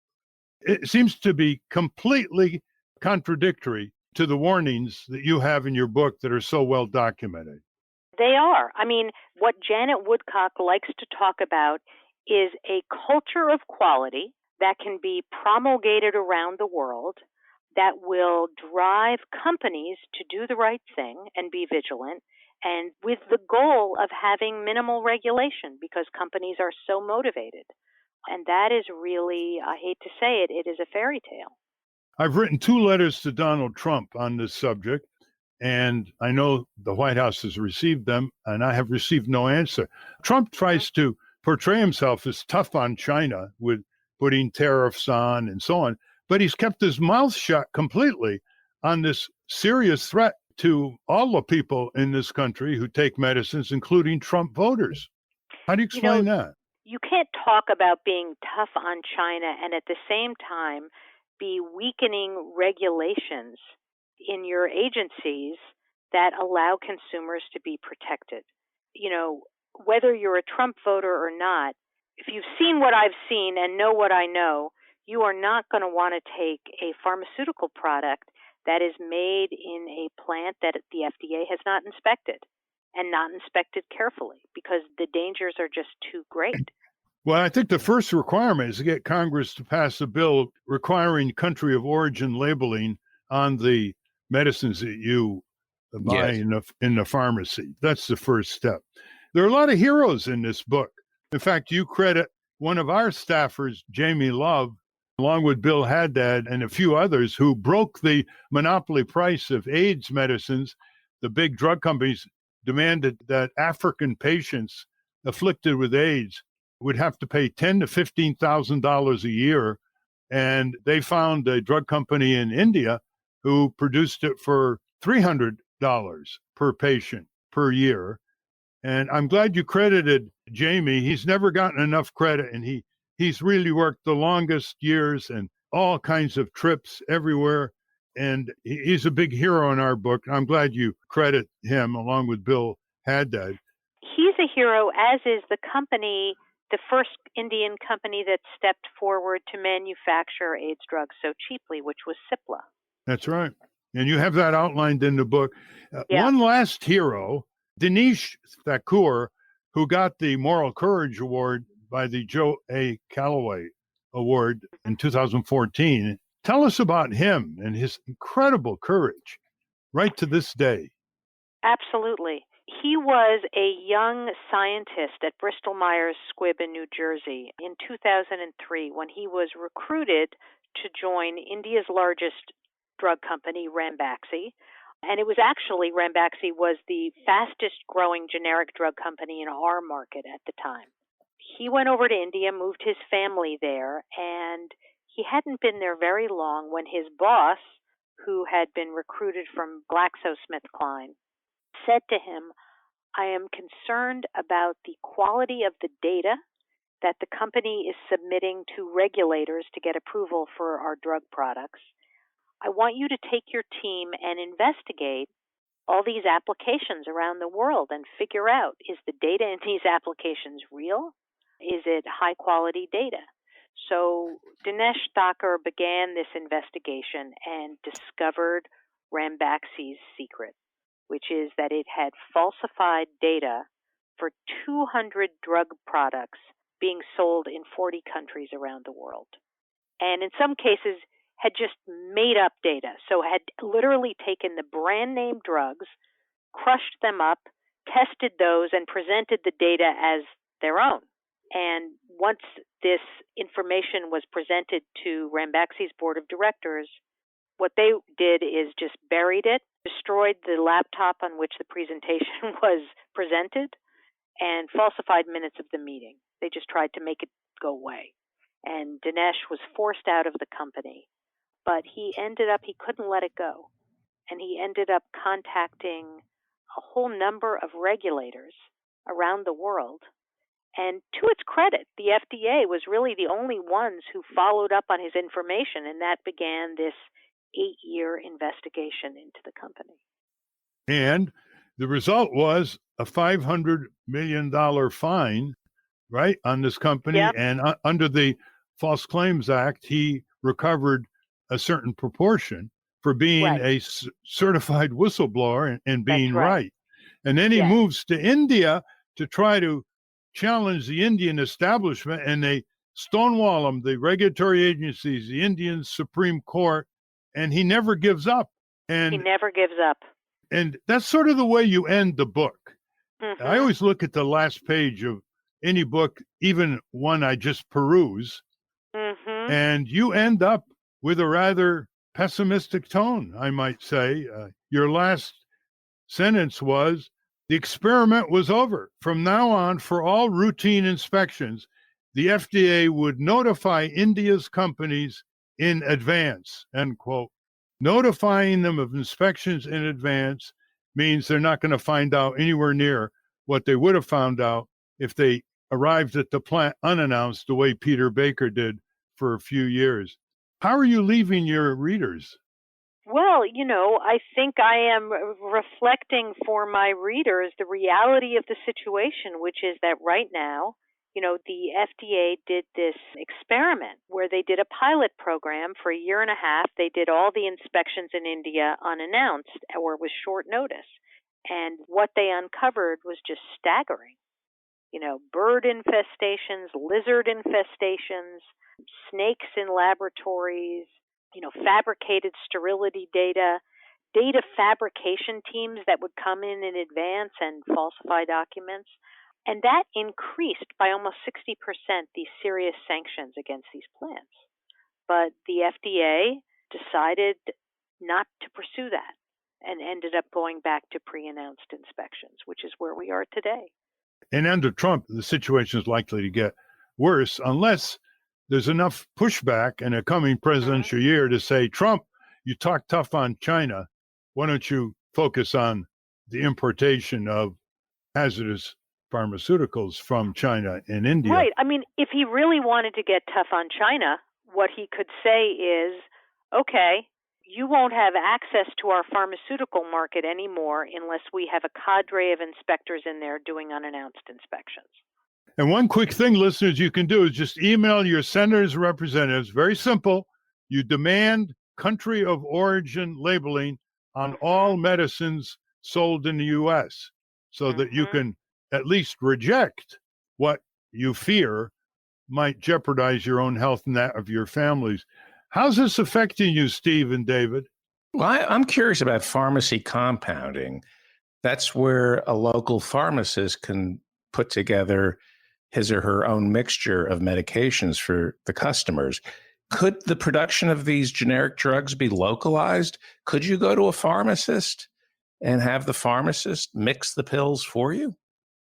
It seems to be completely contradictory to the warnings that you have in your book that are so well documented. They are. I mean, what Janet Woodcock likes to talk about is a culture of quality that can be promulgated around the world that will drive companies to do the right thing and be vigilant, and with the goal of having minimal regulation because companies are so motivated. And that is really, I hate to say it, it is a fairy tale. I've written 2 letters to Donald Trump on this subject, and I know the White House has received them, and I have received no answer. Trump tries to portray himself as tough on China with putting tariffs on and so on, but he's kept his mouth shut completely on this serious threat to all the people in this country who take medicines, including Trump voters. How do you explain that? You can't talk about being tough on China and at the same time be weakening regulations in your agencies that allow consumers to be protected. Whether you're a Trump voter or not, if you've seen what I've seen and know what I know, you are not going to want to take a pharmaceutical product that is made in a plant that the FDA has not inspected and not inspected carefully because the dangers are just too great. Well, I think the first requirement is to get Congress to pass a bill requiring country of origin labeling on the medicines that you buy in the pharmacy. That's the first step. There are a lot of heroes in this book. In fact, you credit one of our staffers, Jamie Love, along with Bill Haddad and a few others who broke the monopoly price of AIDS medicines. The big drug companies demanded that African patients afflicted with AIDS would have to pay $10,000 to $15,000 a year. And they found a drug company in India who produced it for $300 per patient per year. And I'm glad you credited Jamie. He's never gotten enough credit, and he's really worked the longest years and all kinds of trips everywhere. And he's a big hero in our book. I'm glad you credit him along with Bill Haddad. He's a hero, as is the company, the first Indian company that stepped forward to manufacture AIDS drugs so cheaply, which was Cipla. That's right. And you have that outlined in the book. One last hero, Dinesh Thakur, who got the Moral Courage Award by the Joe A. Calloway Award in 2014. Tell us about him and his incredible courage right to this day. Absolutely. He was a young scientist at Bristol Myers Squibb in New Jersey in 2003 when he was recruited to join India's largest drug company, Ranbaxy. And it was actually, Ranbaxy was the fastest growing generic drug company in our market at the time. He went over to India, moved his family there, and he hadn't been there very long when his boss, who had been recruited from GlaxoSmithKline, said to him, "I am concerned about the quality of the data that the company is submitting to regulators to get approval for our drug products. I want you to take your team and investigate all these applications around the world and figure out, is the data in these applications real? Is it high quality data?" So Dinesh Thakur began this investigation and discovered Ranbaxy's secret, which is that it had falsified data for 200 drug products being sold in 40 countries around the world. And in some cases, had just made up data. So had literally taken the brand name drugs, crushed them up, tested those, and presented the data as their own. And once this information was presented to Ranbaxy's board of directors, what they did is just buried it, destroyed the laptop on which the presentation was presented, and falsified minutes of the meeting. They just tried to make it go away. And Dinesh was forced out of the company. But he couldn't let it go. And he ended up contacting a whole number of regulators around the world. And to its credit, the FDA was really the only ones who followed up on his information, and that began this 8-year investigation into the company. And the result was a $500 million fine, right, on this company. Yep. And under the False Claims Act, he recovered a certain proportion for being a certified whistleblower and being right. And then he moves to India to try to challenge the Indian establishment, and they stonewall him, the regulatory agencies, the Indian Supreme Court, and he never gives up. And he never gives up. And that's sort of the way you end the book. Mm-hmm. I always look at the last page of any book, even one I just peruse, and you end up with a rather pessimistic tone, I might say. Your last sentence was, the experiment was over. From now on, for all routine inspections, the FDA would notify India's companies in advance, end quote. Notifying them of inspections in advance means they're not going to find out anywhere near what they would have found out if they arrived at the plant unannounced the way Peter Baker did for a few years. How are you leaving your readers? Well, I think I am reflecting for my readers the reality of the situation, which is that right now, the FDA did this experiment where they did a pilot program for 1.5 years. They did all the inspections in India unannounced or with short notice. And what they uncovered was just staggering. Bird infestations, lizard infestations, snakes in laboratories, fabricated sterility data fabrication teams that would come in advance and falsify documents. And that increased by almost 60% these serious sanctions against these plants. But the FDA decided not to pursue that and ended up going back to pre-announced inspections, which is where we are today. And under Trump, the situation is likely to get worse unless there's enough pushback in a coming presidential year to say, Trump, you talk tough on China. Why don't you focus on the importation of hazardous pharmaceuticals from China and India? Right. I mean, if he really wanted to get tough on China, what he could say is, okay, you won't have access to our pharmaceutical market anymore unless we have a cadre of inspectors in there doing unannounced inspections. And one quick thing, listeners, you can do is just email your senators and representatives. Very simple. You demand country of origin labeling on all medicines sold in the U.S. so that you can at least reject what you fear might jeopardize your own health and that of your families. How's this affecting you, Steve and David? Well, I'm curious about pharmacy compounding. That's where a local pharmacist can put together his or her own mixture of medications for the customers. Could the production of these generic drugs be localized? Could you go to a pharmacist and have the pharmacist mix the pills for you?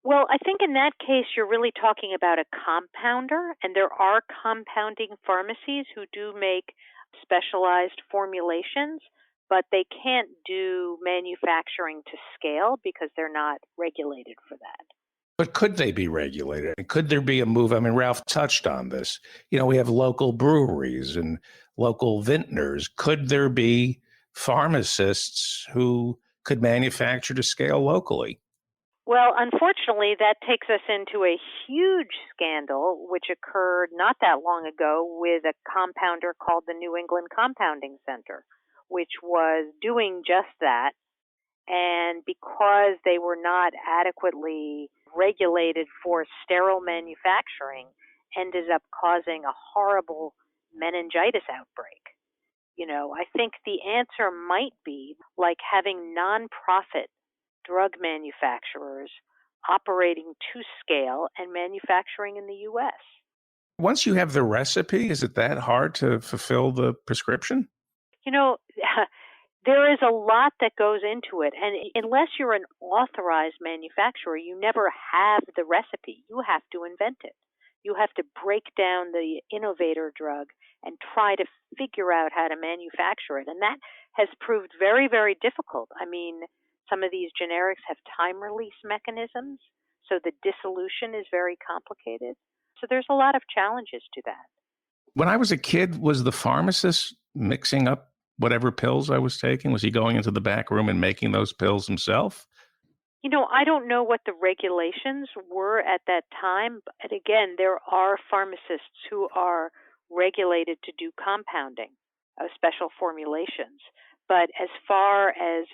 Well, I think in that case, you're really talking about a compounder, and there are compounding pharmacies who do make specialized formulations, but they can't do manufacturing to scale because they're not regulated for that. But could they be regulated? Could there be a move? I mean, Ralph touched on this. We have local breweries and local vintners. Could there be pharmacists who could manufacture to scale locally? Well, unfortunately, that takes us into a huge scandal, which occurred not that long ago with a compounder called the New England Compounding Center, which was doing just that. And because they were not adequately regulated for sterile manufacturing, ended up causing a horrible meningitis outbreak. I think the answer might be like having nonprofit drug manufacturers operating to scale and manufacturing in the U.S. Once you have the recipe, is it that hard to fulfill the prescription? There is a lot that goes into it. And unless you're an authorized manufacturer, you never have the recipe. You have to invent it. You have to break down the innovator drug and try to figure out how to manufacture it. And that has proved very, very difficult. I mean, some of these generics have time release mechanisms, so the dissolution is very complicated. So there's a lot of challenges to that. When I was a kid, was the pharmacist mixing up whatever pills I was taking? Was he going into the back room and making those pills himself? I don't know what the regulations were at that time. But again, there are pharmacists who are regulated to do compounding of special formulations. But as far as,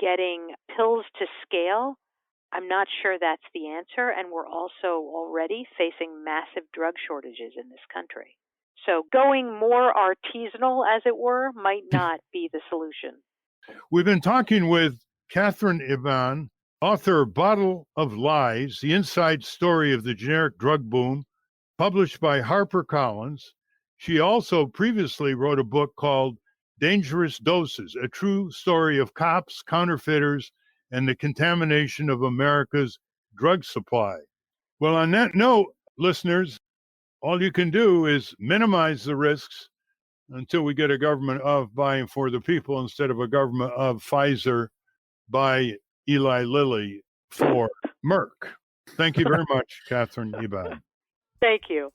getting pills to scale, I'm not sure that's the answer. And we're also already facing massive drug shortages in this country. So going more artisanal, as it were, might not be the solution. We've been talking with Katherine Eban, author of Bottle of Lies, The Inside Story of the Generic Drug Boom, published by HarperCollins. She also previously wrote a book called Dangerous Doses, a true story of cops, counterfeiters, and the contamination of America's drug supply. Well, on that note, listeners, all you can do is minimize the risks until we get a government of buying for the people instead of a government of Pfizer by Eli Lilly for Merck. Thank you very much, Katherine Eban. Thank you.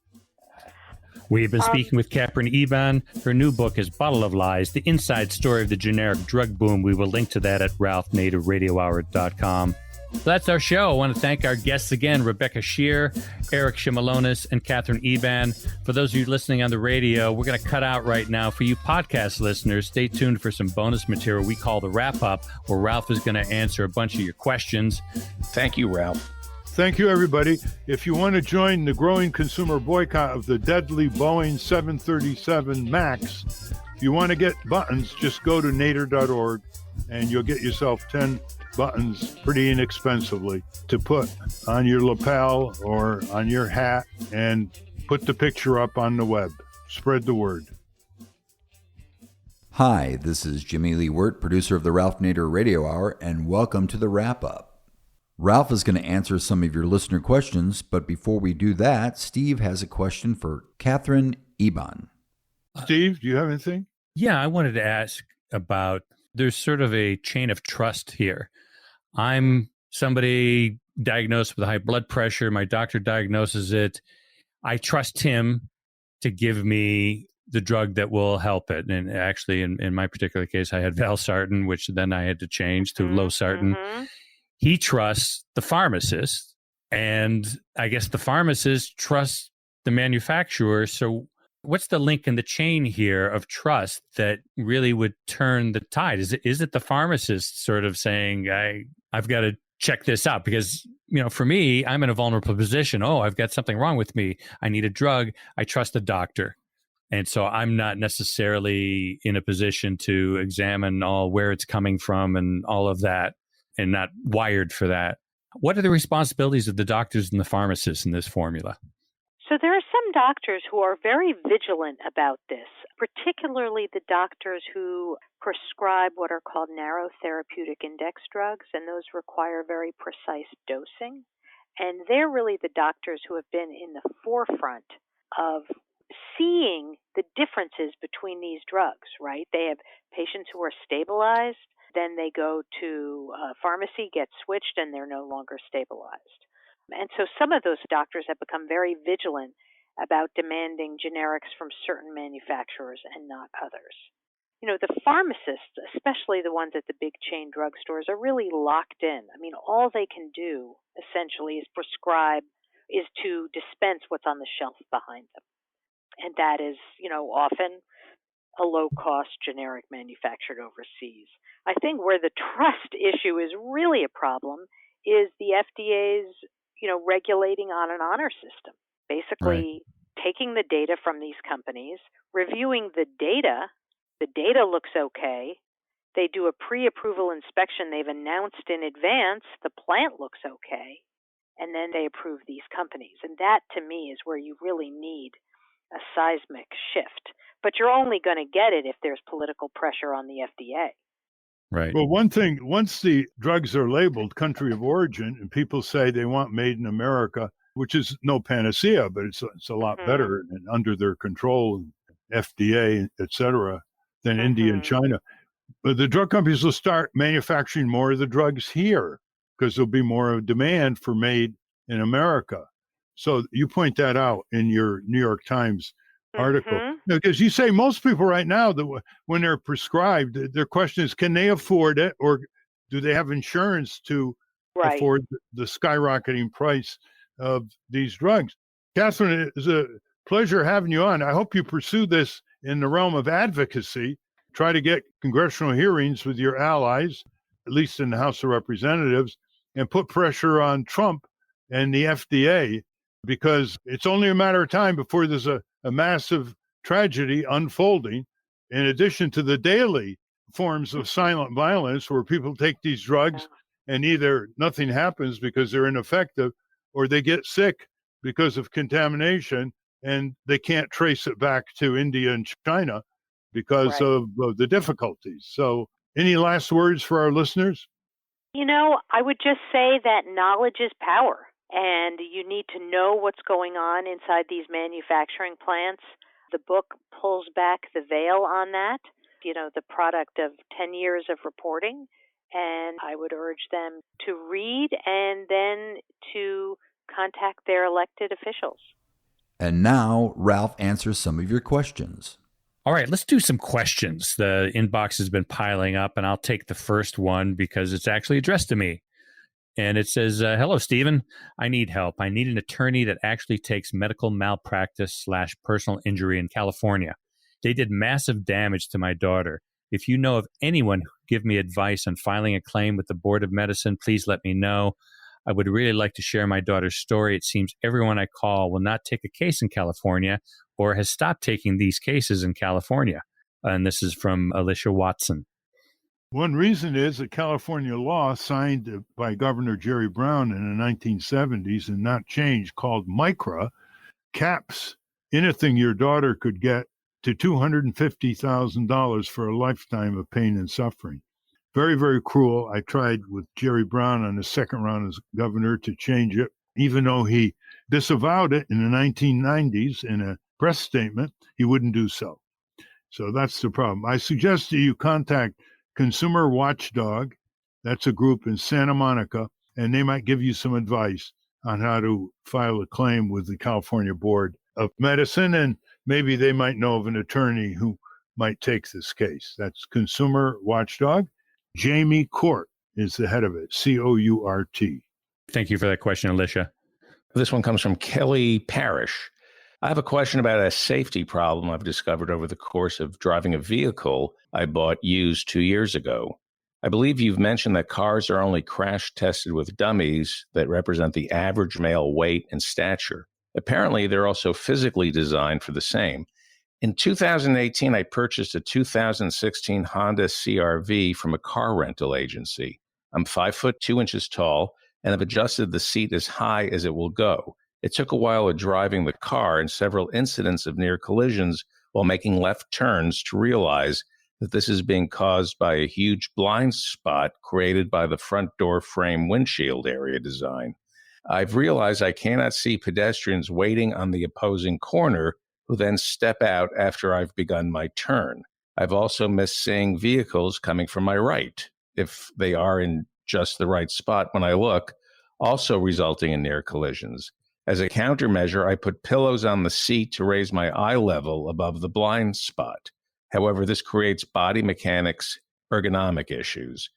We've been speaking with Katherine Eban. Her new book is Bottle of Lies, The Inside Story of the Generic Drug Boom. We will link to that at ralphnativradiohour.com. So that's our show. I want to thank our guests again, Rebecca Sheir, Eric Shimelonis, and Katherine Eban. For those of you listening on the radio, we're going to cut out right now. For you podcast listeners, stay tuned for some bonus material we call the wrap-up, where Ralph is going to answer a bunch of your questions. Thank you, Ralph. Thank you, everybody. If you want to join the growing consumer boycott of the deadly Boeing 737 MAX, if you want to get buttons, just go to nader.org and you'll get yourself 10 buttons pretty inexpensively to put on your lapel or on your hat and put the picture up on the web. Spread the word. Hi, this is Jimmy Lee Wirt, producer of the Ralph Nader Radio Hour, and welcome to the wrap-up. Ralph is going to answer some of your listener questions, but before we do that, Steve has a question for Katherine Eban. Steve, do you have anything? Yeah, I wanted to ask about, there's sort of a chain of trust here. I'm somebody diagnosed with high blood pressure. My doctor diagnoses it. I trust him to give me the drug that will help it. And actually, in my particular case, I had valsartan, which then I had to change to losartan. Mm-hmm. He trusts the pharmacist, and I guess the pharmacist trusts the manufacturer. So what's the link in the chain here of trust that really would turn the tide? Is it the pharmacist sort of saying, I've got to check this out? Because, for me, I'm in a vulnerable position. Oh, I've got something wrong with me. I need a drug. I trust the doctor. And so I'm not necessarily in a position to examine where it's coming from and all of that, and not wired for that. What are the responsibilities of the doctors and the pharmacists in this formula? So there are some doctors who are very vigilant about this, particularly the doctors who prescribe what are called narrow therapeutic index drugs, and those require very precise dosing. And they're really the doctors who have been in the forefront of seeing the differences between these drugs, right? They have patients who are stabilized, then they go to a pharmacy, get switched, and they're no longer stabilized. And so some of those doctors have become very vigilant about demanding generics from certain manufacturers and not others. The pharmacists, especially the ones at the big chain drugstores, are really locked in. I mean, all they can do essentially is is to dispense what's on the shelf behind them. And that is, often a low-cost generic manufactured overseas. I think where the trust issue is really a problem is the FDA's, regulating on an honor system, basically taking the data from these companies, reviewing the data looks okay, they do a pre-approval inspection, they've announced in advance the plant looks okay, and then they approve these companies. And that, to me, is where you really need a seismic shift. But you're only going to get it if there's political pressure on the FDA. Right. Well, one thing, once the drugs are labeled country of origin and people say they want made in America, which is no panacea, but it's a lot better and under their control, FDA, et cetera, than India and China. But the drug companies will start manufacturing more of the drugs here because there'll be more of demand for made in America. So you point that out in your New York Times article. Because you say most people right now, that when they're prescribed, their question is, can they afford it, or do they have insurance to afford the skyrocketing price of these drugs? Katherine, it is a pleasure having you on. I hope you pursue this in the realm of advocacy. Try to get congressional hearings with your allies, at least in the House of Representatives, and put pressure on Trump and the FDA, because it's only a matter of time before there's a massive tragedy unfolding, in addition to the daily forms of silent violence where people take these drugs and either nothing happens because they're ineffective, or they get sick because of contamination and they can't trace it back to India and China because of the difficulties. So any last words for our listeners? I would just say that knowledge is power, and you need to know what's going on inside these manufacturing plants. The book pulls back the veil on that, the product of 10 years of reporting, and I would urge them to read and then to contact their elected officials. And now Ralph answers some of your questions. All right, let's do some questions. The inbox has been piling up, and I'll take the first one because it's actually addressed to me. And it says, hello, Stephen. I need help. I need an attorney that actually takes medical malpractice / personal injury in California. They did massive damage to my daughter. If you know of anyone who could give me advice on filing a claim with the Board of Medicine, please let me know. I would really like to share my daughter's story. It seems everyone I call will not take a case in California or has stopped taking these cases in California. And this is from Alicia Watson. One reason is that California law signed by Governor Jerry Brown in the 1970s and not changed, called MICRA, caps anything your daughter could get to $250,000 for a lifetime of pain and suffering. Very, very cruel. I tried with Jerry Brown on the second round as governor to change it, even though he disavowed it in the 1990s in a press statement. He wouldn't do so. So that's the problem. I suggest that you contact Consumer Watchdog. That's a group in Santa Monica, and they might give you some advice on how to file a claim with the California Board of Medicine, and maybe they might know of an attorney who might take this case. That's Consumer Watchdog. Jamie Court is the head of it, Court. Thank you for that question, Alicia. This one comes from Kelly Parrish. I have a question about a safety problem I've discovered over the course of driving a vehicle I bought used 2 years ago. I believe you've mentioned that cars are only crash tested with dummies that represent the average male weight and stature. Apparently, they're also physically designed for the same. In 2018, I purchased a 2016 Honda CR-V from a car rental agency. I'm 5'2" tall and have adjusted the seat as high as it will go. It took a while of driving the car and several incidents of near collisions while making left turns to realize that this is being caused by a huge blind spot created by the front door frame windshield area design. I've realized I cannot see pedestrians waiting on the opposing corner who then step out after I've begun my turn. I've also missed seeing vehicles coming from my right, if they are in just the right spot when I look, also resulting in near collisions. As a countermeasure, I put pillows on the seat to raise my eye level above the blind spot. However, this creates body mechanics ergonomic issues.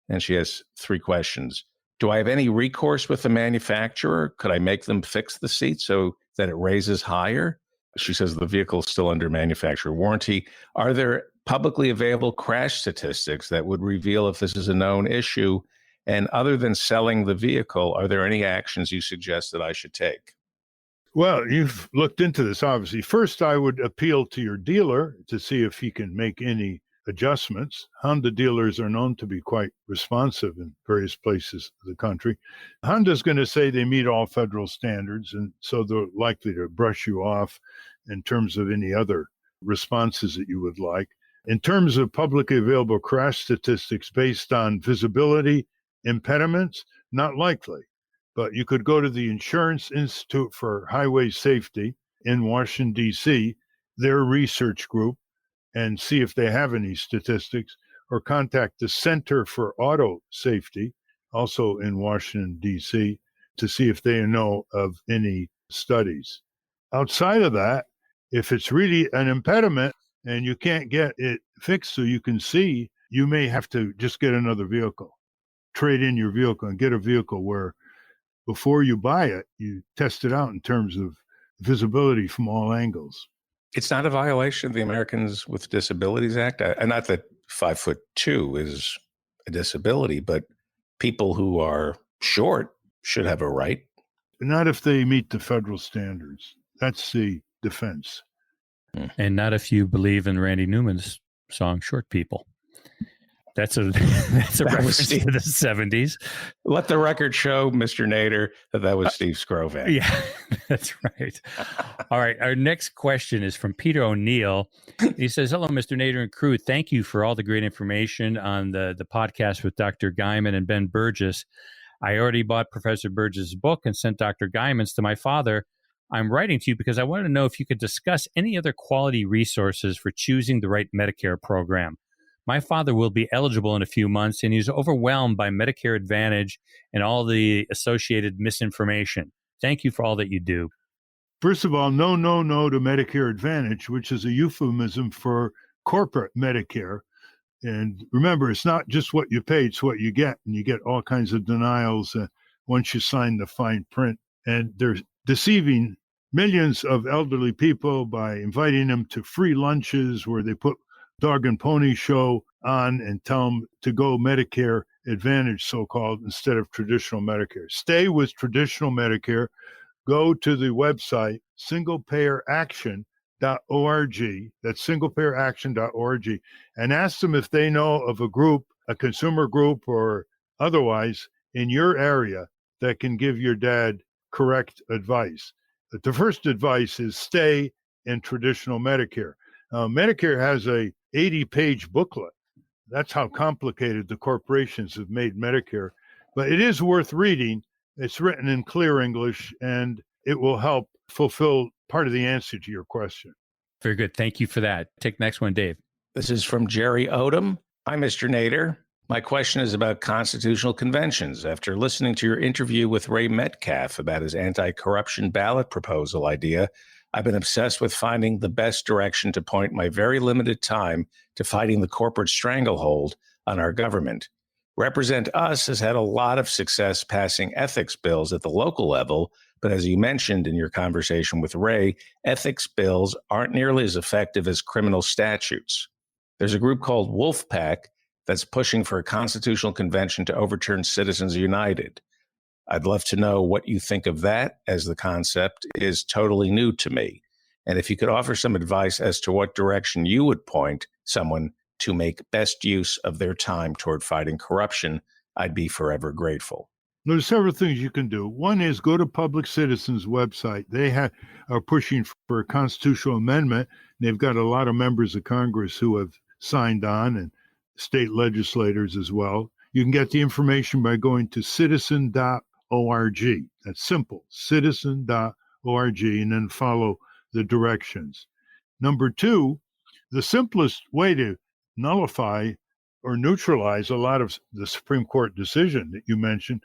And she has 3 questions. Do I have any recourse with the manufacturer? Could I make them fix the seat so that it raises higher? She says the vehicle is still under manufacturer warranty. Are there publicly available crash statistics that would reveal if this is a known issue? And other than selling the vehicle, are there any actions you suggest that I should take? Well, you've looked into this, obviously. First, I would appeal to your dealer to see if he can make any adjustments. Honda dealers are known to be quite responsive in various places of the country. Honda's going to say they meet all federal standards, and so they're likely to brush you off in terms of any other responses that you would like. In terms of publicly available crash statistics based on visibility impediments, not likely. But you could go to the Insurance Institute for Highway Safety in Washington, D.C., their research group, and see if they have any statistics, or contact the Center for Auto Safety, also in Washington, D.C., to see if they know of any studies. Outside of that, if it's really an impediment and you can't get it fixed so you can see, you may have to just get another vehicle, trade in your vehicle and get a vehicle where before you buy it, you test it out in terms of visibility from all angles. It's not a violation of the Americans with Disabilities Act. Not that 5'2" is a disability, but people who are short should have a right. Not if they meet the federal standards. That's the defense. And not if you believe in Randy Newman's song "Short People." That's a reference to the 70s. Let the record show, Mr. Nader, that was Steve Skrovan. Yeah, that's right. All right. Our next question is from Peter O'Neill. He says, hello, Mr. Nader and crew. Thank you for all the great information on the podcast with Dr. Guyman and Ben Burgess. I already bought Professor Burgess' book and sent Dr. Guyman's to my father. I'm writing to you because I wanted to know if you could discuss any other quality resources for choosing the right Medicare program. My father will be eligible in a few months, and he's overwhelmed by Medicare Advantage and all the associated misinformation. Thank you for all that you do. First of all, no to Medicare Advantage, which is a euphemism for corporate Medicare. And remember, it's not just what you pay, it's what you get. And you get all kinds of denials once you sign the fine print. And they're deceiving millions of elderly people by inviting them to free lunches where they put dog and pony show on and tell them to go Medicare Advantage, so-called, instead of traditional Medicare. Stay with traditional Medicare. Go to the website, singlepayeraction.org. That's singlepayeraction.org. And ask them if they know of a group, a consumer group or otherwise, in your area that can give your dad correct advice. But the first advice is stay in traditional Medicare. Medicare has a 80-page booklet. That's how complicated the corporations have made Medicare. But it is worth reading. It's written in clear English, and it will help fulfill part of the answer to your question. Very good. Thank you for that. Take the next one, Dave. This is from Jerry Odom. Hi, Mr. Nader. My question is about constitutional conventions. After listening to your interview with Ray Metcalf about his anti-corruption ballot proposal idea, I've been obsessed with finding the best direction to point my very limited time to fighting the corporate stranglehold on our government. Represent Us has had a lot of success passing ethics bills at the local level, but as you mentioned in your conversation with Ray, ethics bills aren't nearly as effective as criminal statutes. There's a group called Wolfpack that's pushing for a constitutional convention to overturn Citizens United. I'd love to know what you think of that, as the concept is totally new to me. And if you could offer some advice as to what direction you would point someone to make best use of their time toward fighting corruption, I'd be forever grateful. There's several things you can do. One is go to Public Citizen's website. They are pushing for a constitutional amendment. They've got a lot of members of Congress who have signed on, and state legislators as well. You can get the information by going to citizen.org. That's simple, citizen.org, and then follow the directions. Number two, the simplest way to nullify or neutralize a lot of the Supreme Court decision that you mentioned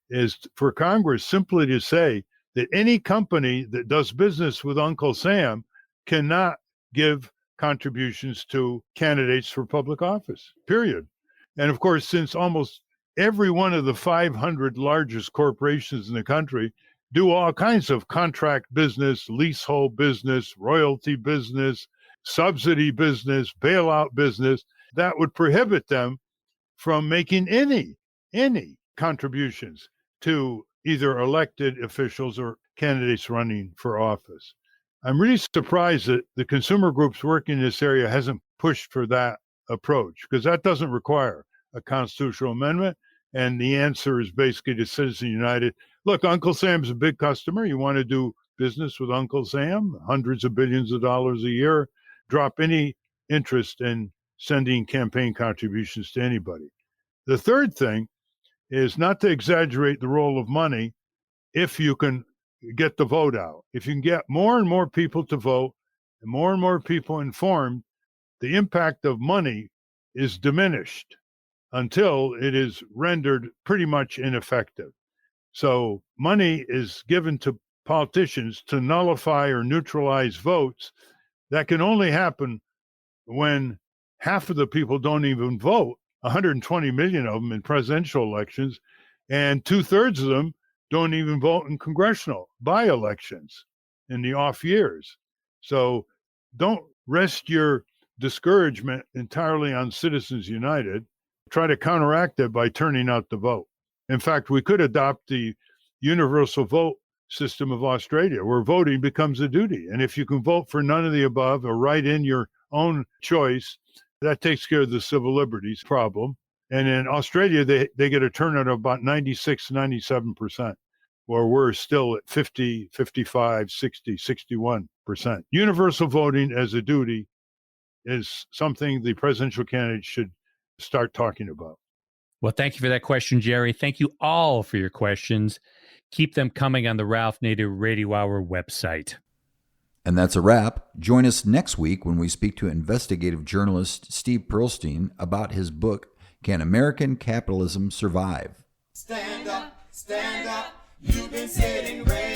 is for Congress simply to say that any company that does business with Uncle Sam cannot give contributions to candidates for public office, period. And of course, since almost every one of the 500 largest corporations in the country do all kinds of contract business, leasehold business, royalty business, subsidy business, bailout business, that would prohibit them from making any contributions to either elected officials or candidates running for office. I'm really surprised that the consumer groups working in this area hasn't pushed for that approach, because that doesn't require a constitutional amendment. And the answer is basically to Citizens United. Look, Uncle Sam's a big customer. You want to do business with Uncle Sam, hundreds of billions of dollars a year. Drop any interest in sending campaign contributions to anybody. The third thing is not to exaggerate the role of money if you can get the vote out. If you can get more and more people to vote and more people informed, the impact of money is diminished until it is rendered pretty much ineffective. So money is given to politicians to nullify or neutralize votes. That can only happen when half of the people don't even vote, 120 million of them in presidential elections, and 2/3 of them don't even vote in congressional by-elections in the off years. So don't rest your discouragement entirely on Citizens United. Try to counteract it by turning out the vote. In fact, we could adopt the universal vote system of Australia, where voting becomes a duty. And if you can vote for none of the above or write in your own choice, that takes care of the civil liberties problem. And in Australia, they get a turnout of about 96, 97%, where we're still at 50, 55, 60, 61%. Universal voting as a duty is something the presidential candidate should start talking about. Well, thank you for that question, Jerry. Thank you all for your questions. Keep them coming on the Ralph Nader Radio Hour website. And that's a wrap. Join us next week when we speak to investigative journalist Steve Pearlstein about his book, Can American Capitalism Survive? Stand up, you've been sitting way